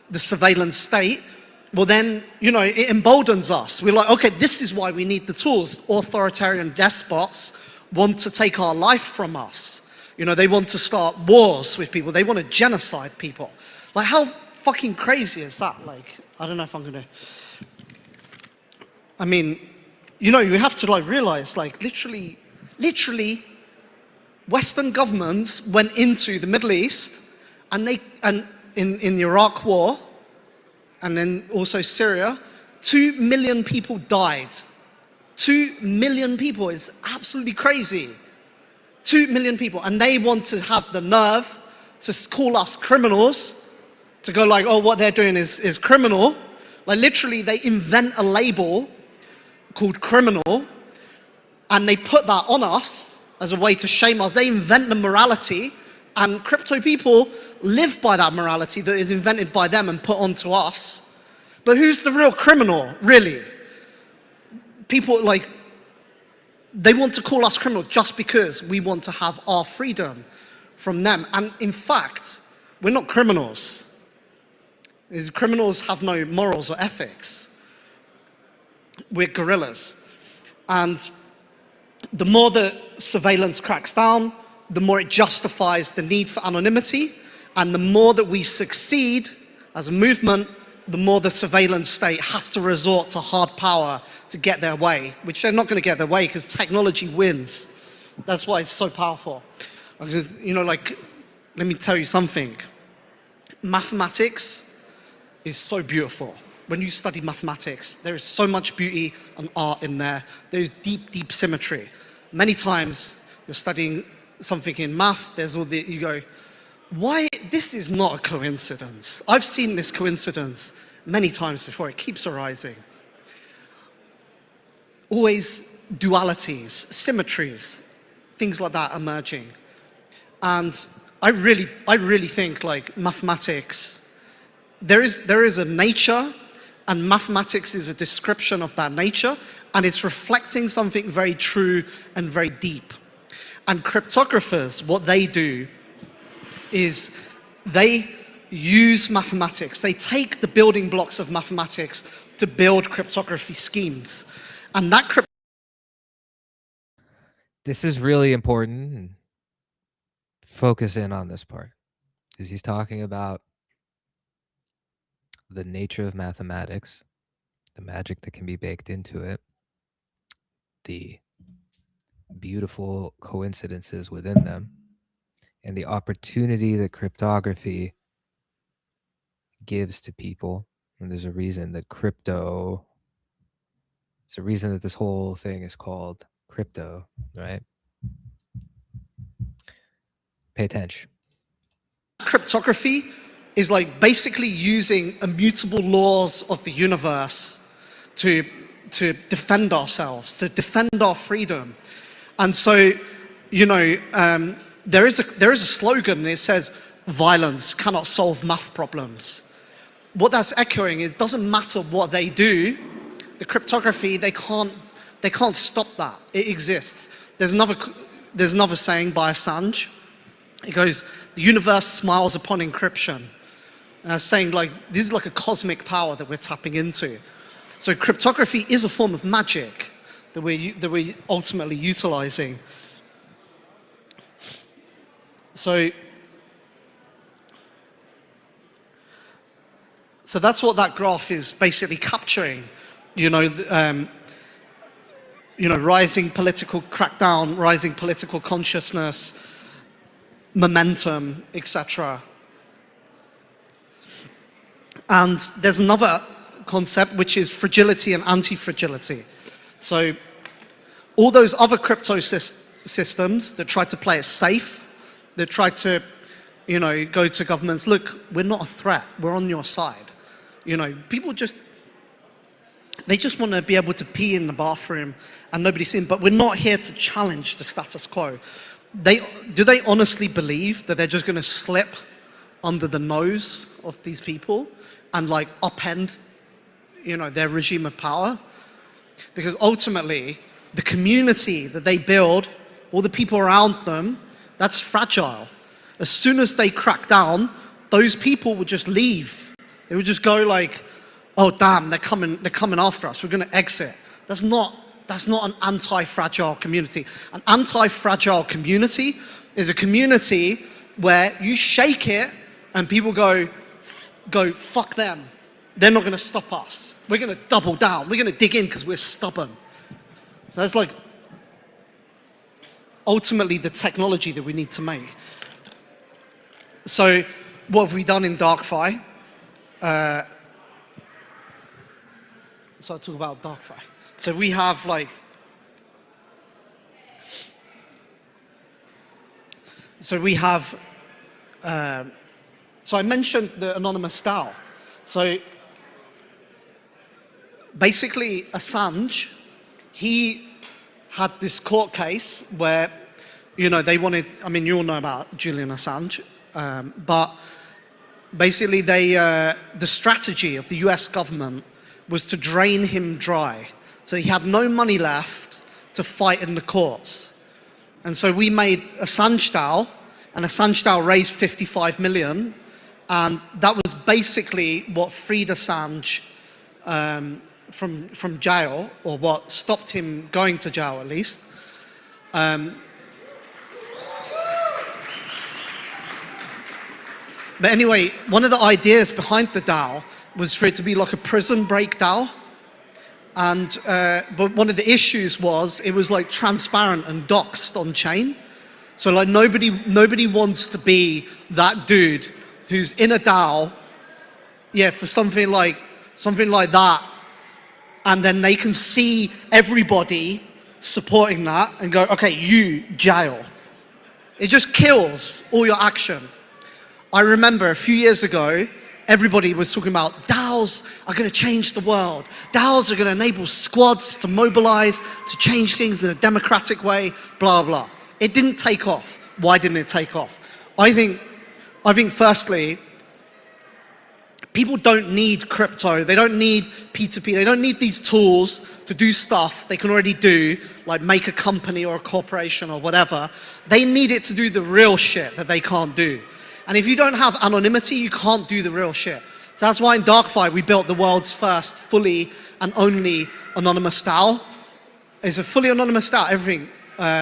the surveillance state? Well then, you know, it emboldens us. We're like, okay, this is why we need the tools. Authoritarian despots want to take our life from us. You know, they want to start wars with people. They want to genocide people. Like, how fucking crazy is that? Like, I don't know if I'm gonna... I mean, you know, you have to like realize, like, literally, Western governments went into the Middle East, and in the Iraq War, and then also Syria, 2 million people died. 2 million people is absolutely crazy. 2 million people, and they want to have the nerve to call us criminals, to go like, oh, what they're doing is criminal. Like literally, they invent a label called criminal, and they put that on us as a way to shame us. They invent the morality, and crypto people live by that morality that is invented by them and put onto us. But who's the real criminal, really? People like, they want to call us criminal just because we want to have our freedom from them. And in fact, we're not criminals. Criminals have no morals or ethics. We're guerrillas. And the more the surveillance cracks down, the more it justifies the need for anonymity, and the more that we succeed as a movement, the more the surveillance state has to resort to hard power to get their way, which they're not going to get their way because technology wins. That's why it's so powerful. You know, like, let me tell you something. Mathematics is so beautiful. When you study mathematics, there is so much beauty and art in there. There is deep, deep symmetry. Many times you're studying something in math, there's all the, you go, why, this is not a coincidence. I've seen this coincidence many times before. It keeps arising. Always dualities, symmetries, things like that emerging. And I really think like mathematics, there is a nature, and mathematics is a description of that nature, and it's reflecting something very true and very deep. And cryptographers, what they do is they use mathematics. They take the building blocks of mathematics to build cryptography schemes. And that This is really important. Focus in on this part, because he's talking about the nature of mathematics, the magic that can be baked into it, the beautiful coincidences within them, and the opportunity that cryptography gives to people. And there's a reason that this whole thing is called crypto, right? Pay attention. Cryptography is like basically using immutable laws of the universe to defend ourselves, to defend our freedom. And so, there is a slogan, and it says, "Violence cannot solve math problems." What that's echoing is, it doesn't matter what they do, the cryptography, they can't stop that. It exists. There's another saying by Assange. It goes, "The universe smiles upon encryption." Saying like, this is like a cosmic power that we're tapping into. So cryptography is a form of magic that we're ultimately utilizing. So that's what that graph is basically capturing. Rising political crackdown, rising political consciousness, momentum, etc. And there's another concept, which is fragility and anti-fragility. So all those other crypto systems that try to play it safe, that try to, go to governments, look, we're not a threat, we're on your side. People they just want to be able to pee in the bathroom and nobody's seen, but we're not here to challenge the status quo. Do they honestly believe that they're just going to slip under the nose of these people and like upend, their regime of power? Because ultimately, the community that they build, all the people around them, that's fragile. As soon as they crack down, those people would just leave. They would just go like, "Oh damn, they're coming after us. We're going to exit." That's not an anti-fragile community. An anti-fragile community is a community where you shake it and people go, "Fuck them. They're not going to stop us. We're going to double down. We're going to dig in because we're stubborn." So that's like ultimately the technology that we need to make. So what have we done in DarkFi? So I'll talk about DarkFi. So we have like, so I mentioned the anonymous DAO. So basically Assange, he had this court case where, they wanted, you all know about Julian Assange, but basically the strategy of the US government was to drain him dry. So he had no money left to fight in the courts. And so we made Assange DAO, and Assange DAO raised 55 million. And that was basically what freed Assange from jail, or what stopped him going to jail at least. But anyway, one of the ideas behind the DAO was for it to be like a prison break DAO. And but one of the issues was it was like transparent and doxed on chain. So like nobody wants to be that dude who's in a DAO, for something like that, and then they can see everybody supporting that and go, "Okay, you jail." It just kills all your action. I remember a few years ago, everybody was talking about DAOs are going to change the world. DAOs are going to enable squads to mobilize, to change things in a democratic way, blah, blah. It didn't take off. Why didn't it take off? I think firstly, people don't need crypto. They don't need P2P. They don't need these tools to do stuff they can already do, like make a company or a corporation or whatever. They need it to do the real shit that they can't do. And if you don't have anonymity, you can't do the real shit. So that's why in DarkFi, we built the world's first fully and only anonymous DAO. It's a fully anonymous DAO, everything,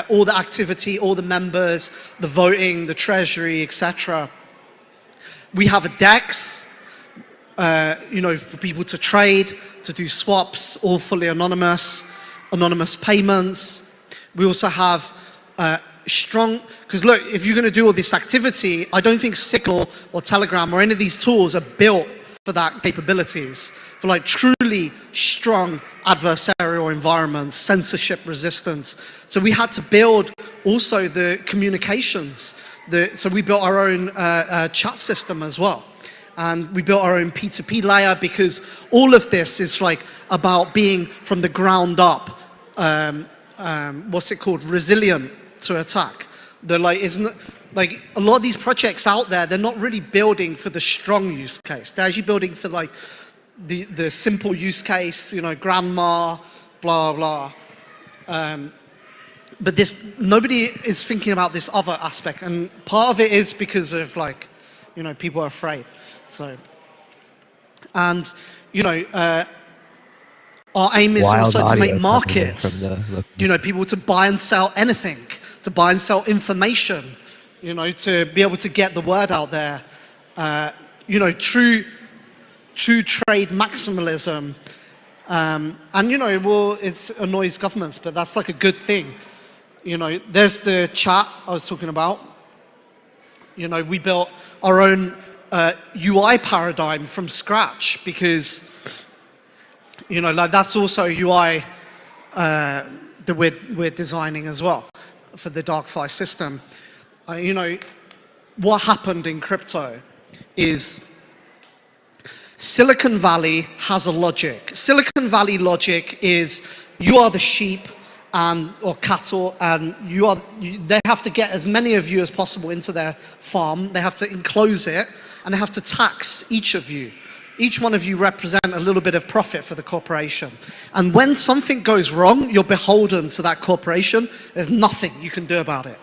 all the activity, all the members, the voting, the treasury, etc. We have a DEX, for people to trade, to do swaps, all fully anonymous payments. We also have strong, because look, if you're going to do all this activity, I don't think Signal or Telegram or any of these tools are built for that capabilities, for like truly strong adversarial environments, censorship resistance. So we had to build also the communications. So we built our own chat system as well. And we built our own P2P layer, because all of this is like about being from the ground up, what's it called, resilient to attack. They're like, isn't like a lot of these projects out there, they're not really building for the strong use case. They're actually building for like the simple use case, you know, grandma, blah, blah. But nobody is thinking about this other aspect. And part of it is because of like, you know, people are afraid. So, and, you know, our aim is Wild also to audio make coming in markets, from the you know, people to buy and sell anything, to buy and sell information, you know, to be able to get the word out there. You know, true trade maximalism. And, you know, well, it annoys governments, but that's like a good thing. You know, there's the chat I was talking about. You know, we built our own UI paradigm from scratch, because, you know, like that's also UI that we're designing as well for the DarkFi system. You know, what happened in crypto is Silicon Valley has a logic. Silicon Valley logic is you are the sheep or cattle, and they have to get as many of you as possible into their farm. They have to enclose it, and they have to tax each of you. Each one of you represent a little bit of profit for the corporation. And when something goes wrong, you're beholden to that corporation. There's nothing you can do about it.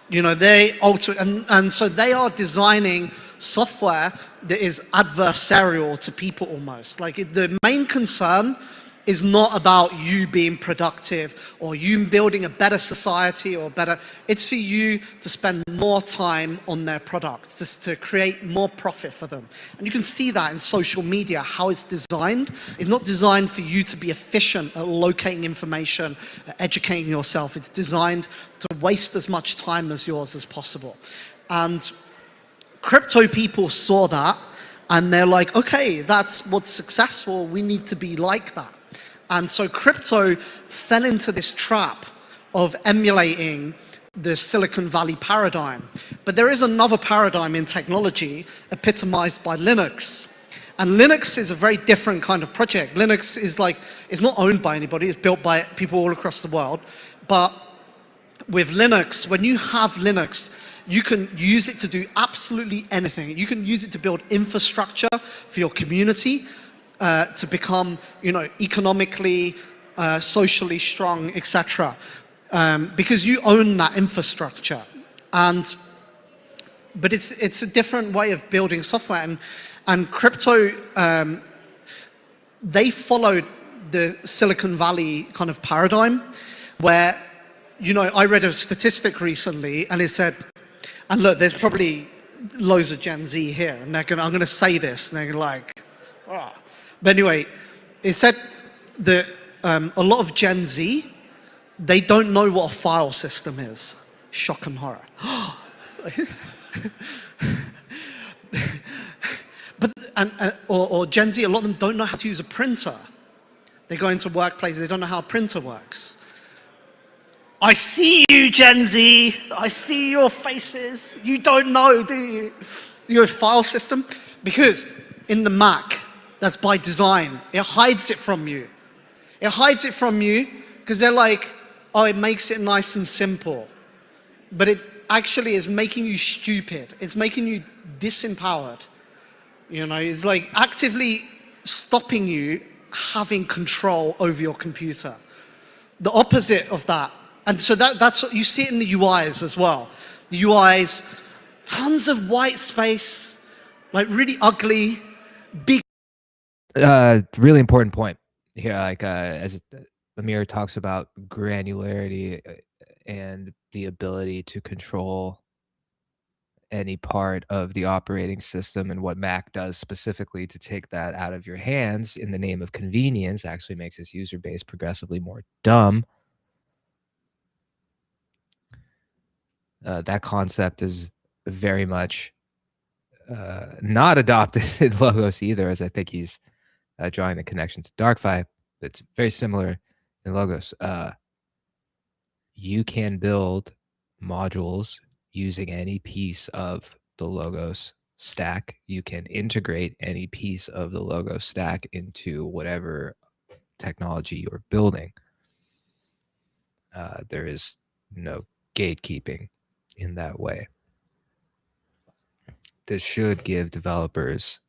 You know, they alter, and so they are designing software that is adversarial to people almost. Like the main concern is not about you being productive or you building a better society or better. It's for you to spend more time on their products, just to create more profit for them. And you can see that in social media, how it's designed. It's not designed for you to be efficient at locating information, educating yourself. It's designed to waste as much time as yours as possible. And crypto people saw that, and they're like, okay, that's what's successful. We need to be like that. And so crypto fell into this trap of emulating the Silicon Valley paradigm. But there is another paradigm in technology epitomized by Linux. And Linux is a very different kind of project. Linux is not owned by anybody. It's built by people all across the world. But with Linux, when you have Linux, you can use it to do absolutely anything. You can use it to build infrastructure for your community, to become, you know, economically, socially strong, etc. Because you own that infrastructure. But it's a different way of building software. And crypto, they followed the Silicon Valley kind of paradigm, where, you know, I read a statistic recently, and it said, and look, there's probably loads of Gen Z here, and I'm going to say this, and they're like, oh. But anyway, it said that a lot of Gen Z, they don't know what a file system is. Shock and horror. Or Gen Z, a lot of them don't know how to use a printer. They go into workplaces, they don't know how a printer works. I see you, Gen Z. I see your faces. You don't know, do you? Your file system? Because in the Mac, that's by design. It hides it from you. It hides it from you because they're like, oh, it makes it nice and simple. But it actually is making you stupid. It's making you disempowered. You know, it's like actively stopping you having control over your computer. The opposite of that. And so that's, you see it in the UIs as well. The UIs, tons of white space, like really ugly, big. Really important point here. Like as Amir talks about granularity and the ability to control any part of the operating system, and what Mac does specifically to take that out of your hands in the name of convenience actually makes its user base progressively more dumb. That concept is very much not adopted in Logos either, as I think he's drawing the connection to DarkFi. It's very similar in Logos. You can build modules using any piece of the Logos stack. You can integrate any piece of the Logos stack into whatever technology you're building. There is no gatekeeping in that way. This should give developers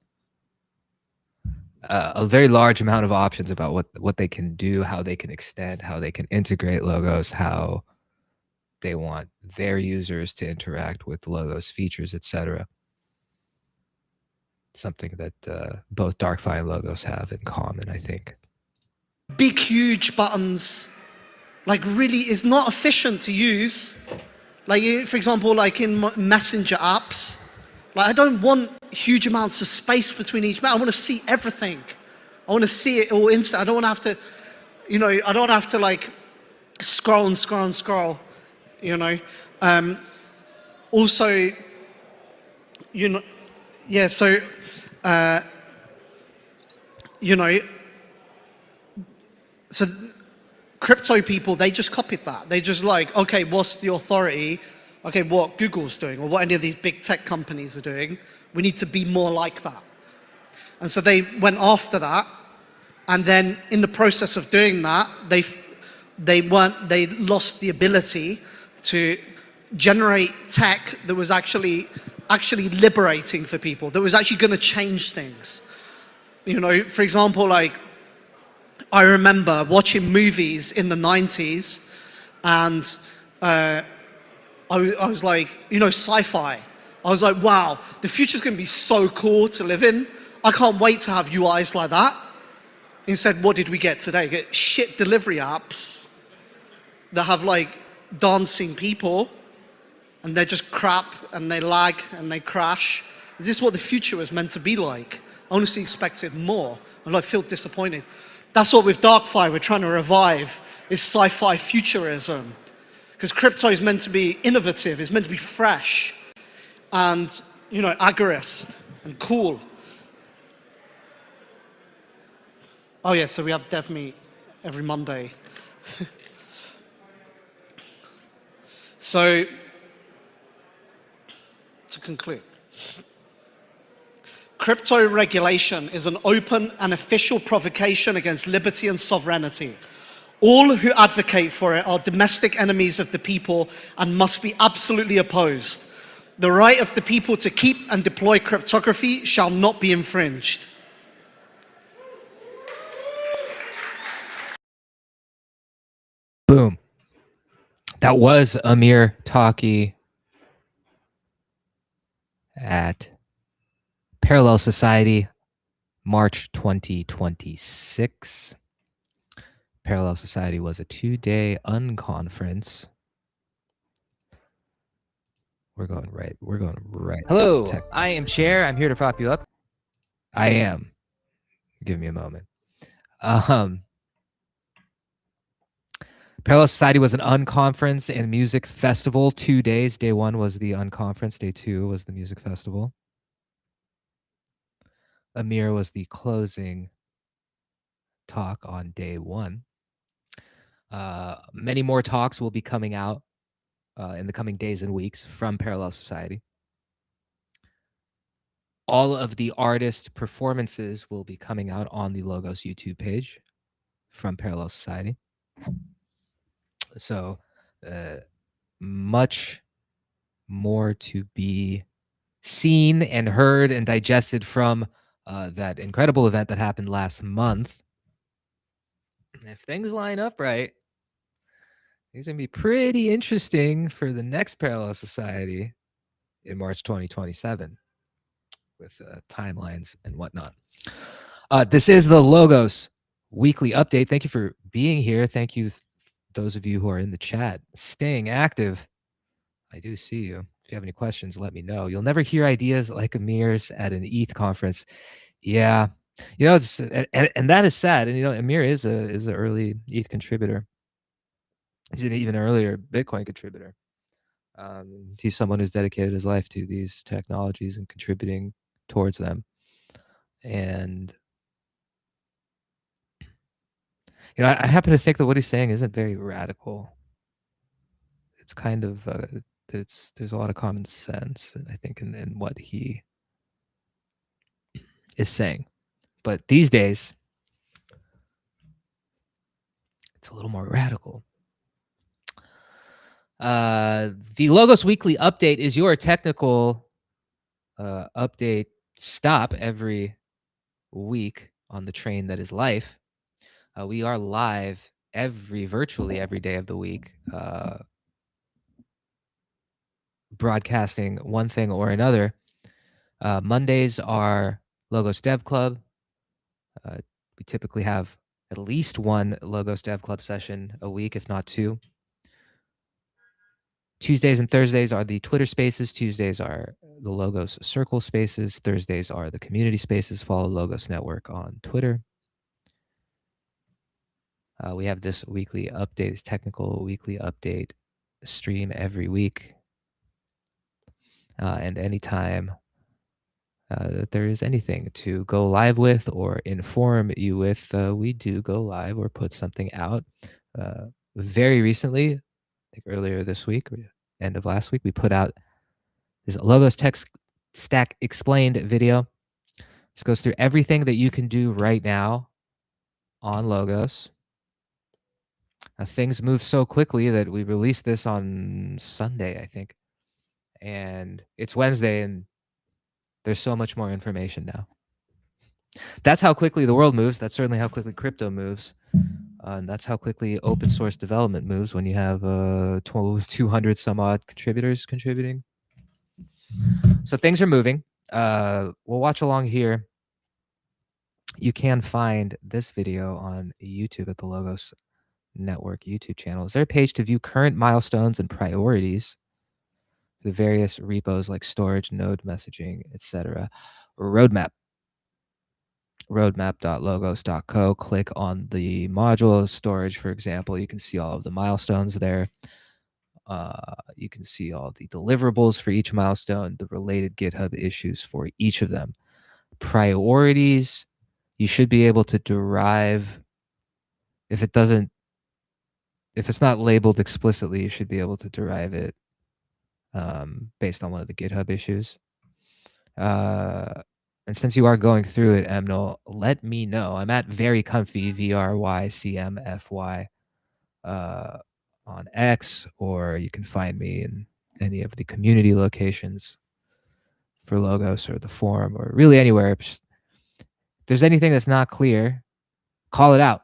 a very large amount of options about what they can do, how they can extend, how they can integrate Logos, how they want their users to interact with Logos features, etc. Something that both DarkFi and Logos have in common, I think. Big, huge buttons, like really is not efficient to use. Like, for example, like in Messenger apps, like I don't want huge amounts of space between each I want to see everything. I want to see it all instant. I don't want to have to, you know, I don't have to like scroll and scroll and scroll, you know. Also, you know, yeah, so, you know, so crypto people, they just copied that. They just like, okay, what's the authority? Okay, what Google's doing or what any of these big tech companies are doing. We need to be more like that. And so they went after that. And then in the process of doing that, they lost the ability to generate tech that was actually liberating for people, that was actually going to change things. You know, for example, like I remember watching movies in the 90s and I was like, you know, sci-fi. I was like, wow, the future's going to be so cool to live in. I can't wait to have UIs like that. Instead, what did we get today? We get shit delivery apps that have like dancing people and they're just crap and they lag and they crash. Is this what the future was meant to be like? I honestly expected more and I feel disappointed. That's what with DarkFi we're trying to revive, is sci-fi futurism. Because crypto is meant to be innovative, it's meant to be fresh and, you know, agorist and cool. Oh yeah, so we have Dev Meet every Monday. So, to conclude, crypto regulation is an open and official provocation against liberty and sovereignty. All who advocate for it are domestic enemies of the people and must be absolutely opposed. The right of the people to keep and deploy cryptography shall not be infringed. Boom. That was Amir Taaki at Parallel Society, March 2026. Parallel Society was a 2-day unconference. We're going right. Hello, I am Chair. I'm here to prop you up. I am. Give me a moment. Parallel Society was an unconference and music festival. 2 days. Day 1 was the unconference. Day 2 was the music festival. Amir was the closing talk on day 1. Many more talks will be coming out in the coming days and weeks from Parallel Society. All of the artist performances will be coming out on the Logos YouTube page from Parallel Society. So much more to be seen and heard and digested from that incredible event that happened last month. If things line up right, it's going to be pretty interesting for the next Parallel Society in March 2027 with timelines and whatnot. This is the Logos weekly update. Thank you for being here. Thank you, those of you who are in the chat, staying active. I do see you. If you have any questions, let me know. You'll never hear ideas like Amir's at an ETH conference. Yeah, you know, it's and that is sad. And you know, Amir is an early ETH contributor. He's an even earlier Bitcoin contributor. He's someone who's dedicated his life to these technologies and contributing towards them. And I happen to think that what he's saying isn't very radical. It's kind of there's a lot of common sense, I think, in what he is saying. But these days, it's a little more radical. The Logos Weekly Update is your technical update stop every week on the train that is life. We are live virtually every day of the week, broadcasting one thing or another. Mondays are Logos Dev Club. We typically have at least one Logos Dev Club session a week, if not two. Tuesdays and Thursdays are the Twitter Spaces. Tuesdays are the Logos Circle Spaces. Thursdays are the Community Spaces. Follow Logos Network on Twitter. We have this weekly update, this technical weekly update stream every week. And anytime that there is anything to go live with or inform you with, we do go live or put something out. Very recently, I think earlier this week, or end of last week, we put out this Logos Tech Stack Explained video. This goes through everything that you can do right now on Logos. Things move so quickly that we released this on Sunday, I think. And it's Wednesday, and there's so much more information now. That's how quickly the world moves. That's certainly how quickly crypto moves. And that's how quickly open source development moves when you have 200 some odd contributors contributing. So things are moving. We'll watch along here. You can find this video on YouTube at the Logos Network YouTube channel. Is there a page to view current milestones and priorities? The various repos like storage, node messaging, etc. Roadmap. Roadmap.logos.co. Click on the module storage, for example. You can see all of the milestones there. You can see all the deliverables for each milestone, the related GitHub issues for each of them. Priorities, you should be able to derive, if it's not labeled explicitly, you should be able to derive it based on one of the GitHub issues. And since you are going through it, Emnol, let me know. I'm at very comfy, VRYCMFY, on X, or you can find me in any of the community locations for Logos or the forum or really anywhere. If there's anything that's not clear, call it out.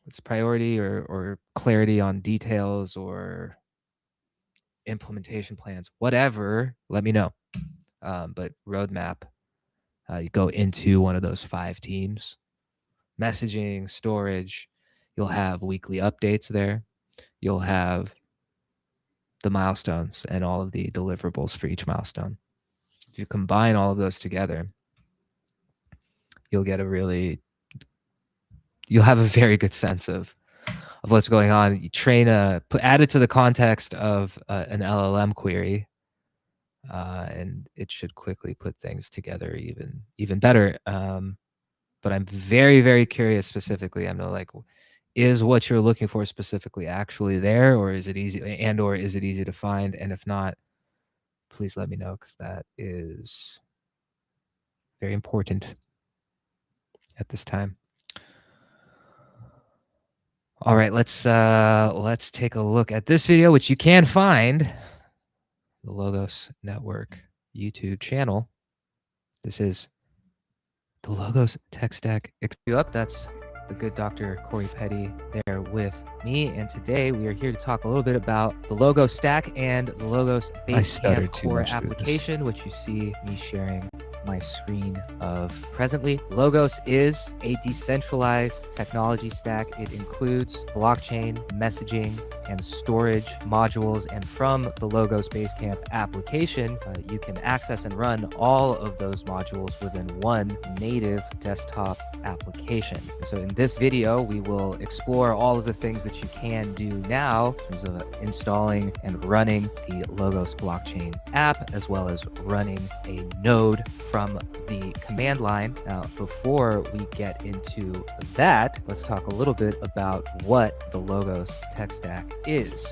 It's priority or clarity on details or implementation plans, whatever, let me know. But roadmap, you go into one of those 5 teams. Messaging, storage, you'll have weekly updates there. You'll have the milestones and all of the deliverables for each milestone. If you combine all of those together, you'll have a very good sense of what's going on. You add it to the context of an LLM query, and it should quickly put things together even better. But I'm very, very curious specifically. I'm like, is what you're looking for specifically actually there, or is it easy to find? And if not, please let me know, because that is very important at this time. All right, let's take a look at this video, which you can find the Logos Network YouTube channel. This is the Logos Tech Stack up. That's the good Dr. Corey Petty there with me, and today we are here to talk a little bit about the Logos Stack and the Logos Basecamp Core application, which you see me sharing my screen of presently. Logos is a decentralized technology stack. It includes blockchain, messaging, and storage modules. And from the Logos Basecamp application, you can access and run all of those modules within one native desktop application. So in this video, we will explore all of the things that you can do now in terms of installing and running the Logos blockchain app, as well as running a node from the command line. Now, before we get into that, let's talk a little bit about what the Logos tech stack is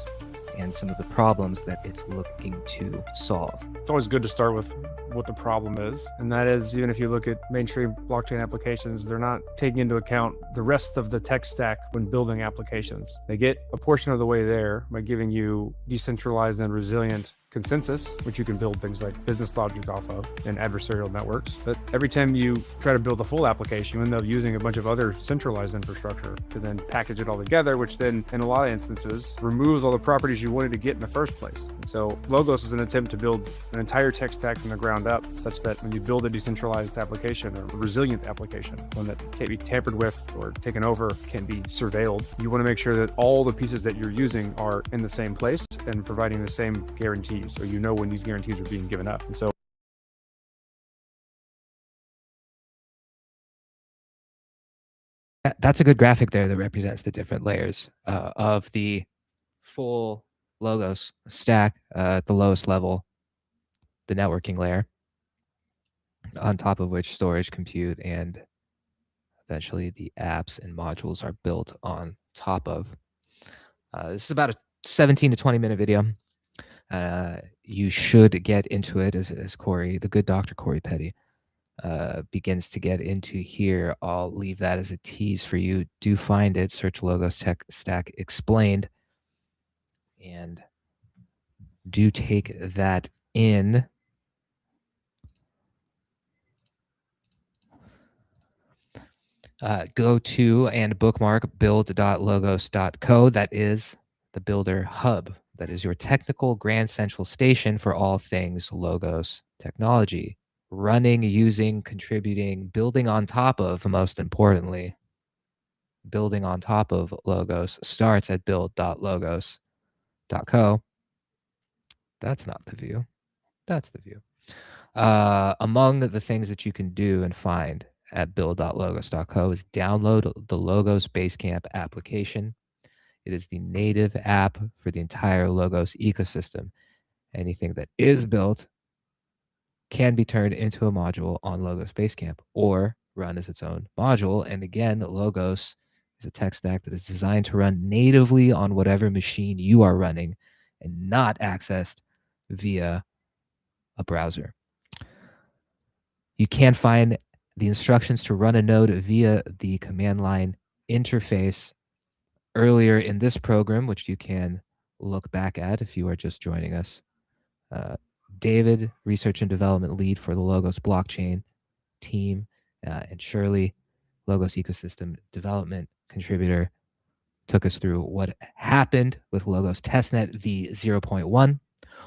and some of the problems that it's looking to solve. It's always good to start with what the problem is. And that is, even if you look at mainstream blockchain applications, they're not taking into account the rest of the tech stack when building applications. They get a portion of the way there by giving you decentralized and resilient consensus, which you can build things like business logic off of and adversarial networks. But every time you try to build a full application, you end up using a bunch of other centralized infrastructure to then package it all together, which then in a lot of instances removes all the properties you wanted to get in the first place. And so Logos is an attempt to build an entire tech stack from the ground up, such that when you build a decentralized application or a resilient application, one that can't be tampered with or taken over, can't be surveilled, you want to make sure that all the pieces that you're using are in the same place and providing the same guarantees, or you know when these guarantees are being given up. And so that's a good graphic there that represents the different layers of the full Logos stack at the lowest level, the networking layer, on top of which storage, compute, and eventually the apps and modules are built on top of. This is about a 17 to 20 minute video. You should get into it as Corey, the good Dr. Corey Petty, begins to get into here. I'll leave that as a tease for you. Do find it, search Logos Tech Stack Explained, and do take that in. Go to and bookmark build.logos.co. That is the Builder Hub. That is your technical grand central station for all things Logos technology. Running, using, contributing, building on top of, most importantly, building on top of Logos starts at build.logos.co. That's not the view. That's the view. Among the things that you can do and find at build.logos.co is download the Logos Basecamp application. It is the native app for the entire Logos ecosystem. Anything that is built can be turned into a module on Logos Basecamp or run as its own module. And again, Logos is a tech stack that is designed to run natively on whatever machine you are running and not accessed via a browser. You can find the instructions to run a node via the command line interface earlier in this program, which you can look back at if you are just joining us. David, research and development lead for the Logos blockchain team, and Shirley, Logos ecosystem development contributor, took us through what happened with Logos Testnet v0.1,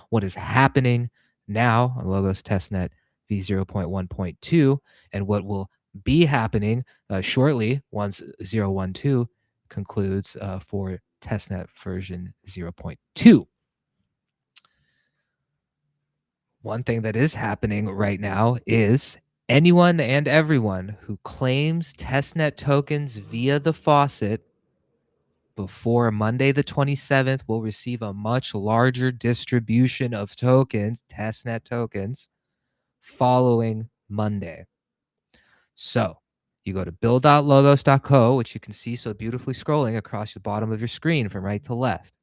what is happening now on Logos Testnet v0.1.2, and what will be happening shortly once 0.12 concludes for Testnet version 0.2. One thing that is happening right now is anyone and everyone who claims Testnet tokens via the faucet before Monday the 27th will receive a much larger distribution of tokens, Testnet tokens, following Monday. So you go to build.logos.co, which you can see so beautifully scrolling across the bottom of your screen from right to left.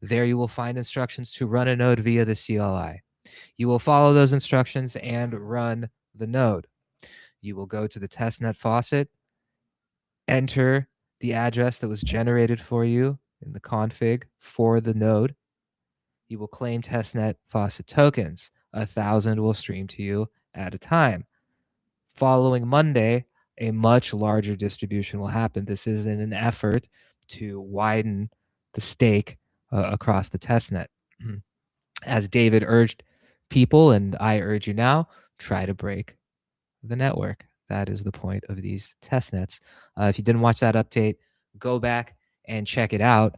There you will find instructions to run a node via the CLI. You will follow those instructions and run the node. You will go to the testnet faucet, enter the address that was generated for you in the config for the node. You will claim testnet faucet tokens. 1,000 will stream to you at a time. Following Monday, a much larger distribution will happen. This is in an effort to widen the stake across the testnet. As David urged people, and I urge you now, try to break the network. That is the point of these test nets. If you didn't watch that update, go back and check it out.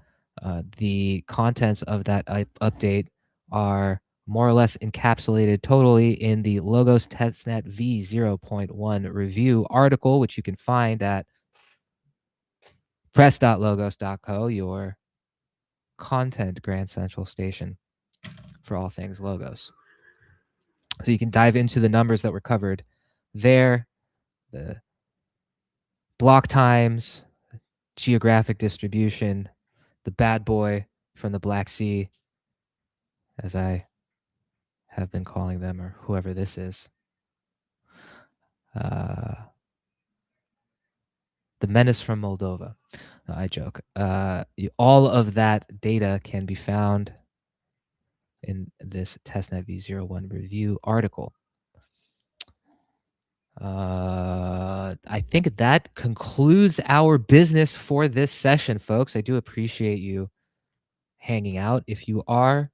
The contents of that update are more or less encapsulated totally in the Logos Testnet v0.1 review article, which you can find at press.logos.co, your content Grand Central station for all things Logos. So you can dive into the numbers that were covered there, the block times, geographic distribution, the bad boy from the Black Sea, as I have been calling them, or whoever this is. The menace from Moldova. No, I joke. All of that data can be found in this Testnet v01 review article. I think that concludes our business for this session, folks. I do appreciate you hanging out. If you are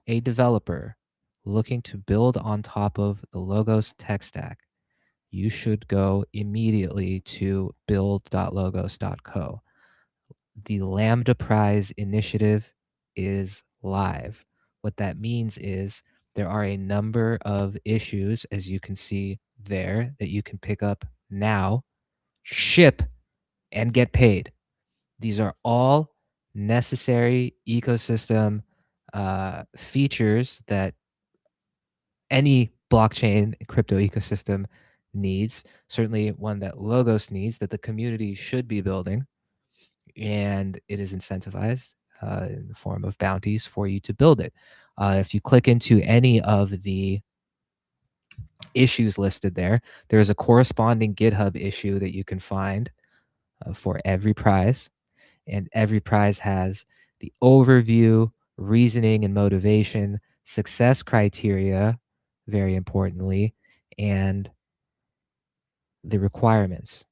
a developer looking to build on top of the Logos tech stack, you should go immediately to build.logos.co. The Lambda Prize initiative is live. What that means is there are a number of issues, as you can see there, that you can pick up now, ship, and get paid. These are all necessary ecosystem features that any blockchain crypto ecosystem needs, certainly one that Logos needs, that the community should be building, and it is incentivized in the form of bounties for you to build it. If you click into any of the issues listed there, there's a corresponding GitHub issue that you can find for every prize, and every prize has the overview, reasoning and motivation, success criteria, very importantly, and the requirements.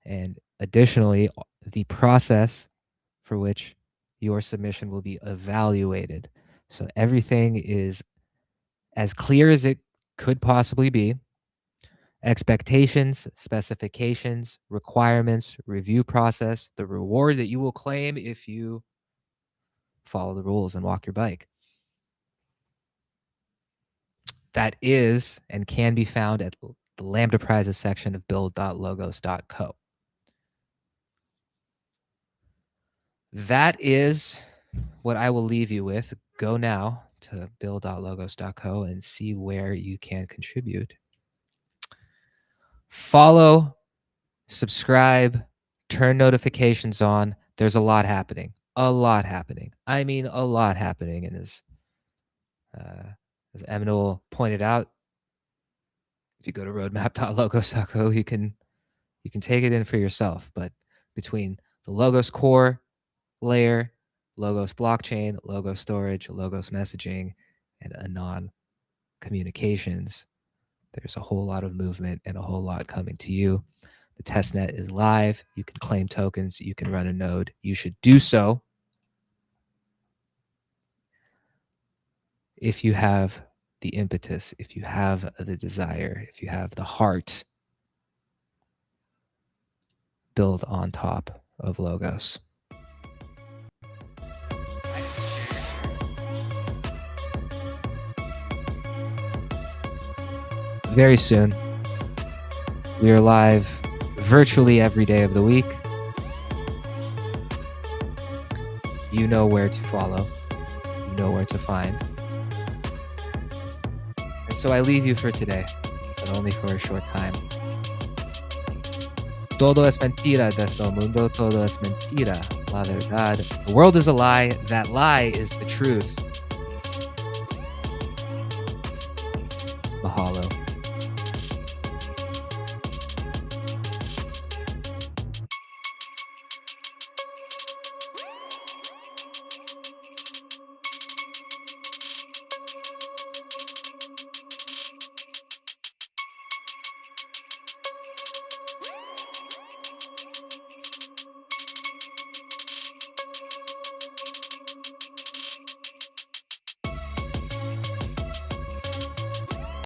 And additionally, the process for which your submission will be evaluated. So everything is as clear as it could possibly be. Expectations, specifications, requirements, review process, the reward that you will claim if you follow the rules and walk your bike. That is and can be found at the Lambda Prizes section of build.logos.co. That is what I will leave you with. Go now to build.logos.co and see where you can contribute. Follow, subscribe, turn notifications on. There's a lot happening. A lot happening. I mean, a lot happening. And as Emmanuel pointed out, if you go to roadmap.logos.co, you can take it in for yourself. But between the Logos core layer, Logos blockchain, Logos storage, Logos messaging, and Anon communications, there's a whole lot of movement and a whole lot coming to you. The testnet is live. You can claim tokens. You can run a node. You should do so if you have the impetus, if you have the desire, if you have the heart. Build on top of Logos. Very soon, we are live virtually every day of the week. You know where to follow. You know where to find. And so I leave you for today, but only for a short time. Todo es mentira desde el mundo, todo es mentira, la verdad. The world is a lie, that lie is the truth. Mahalo.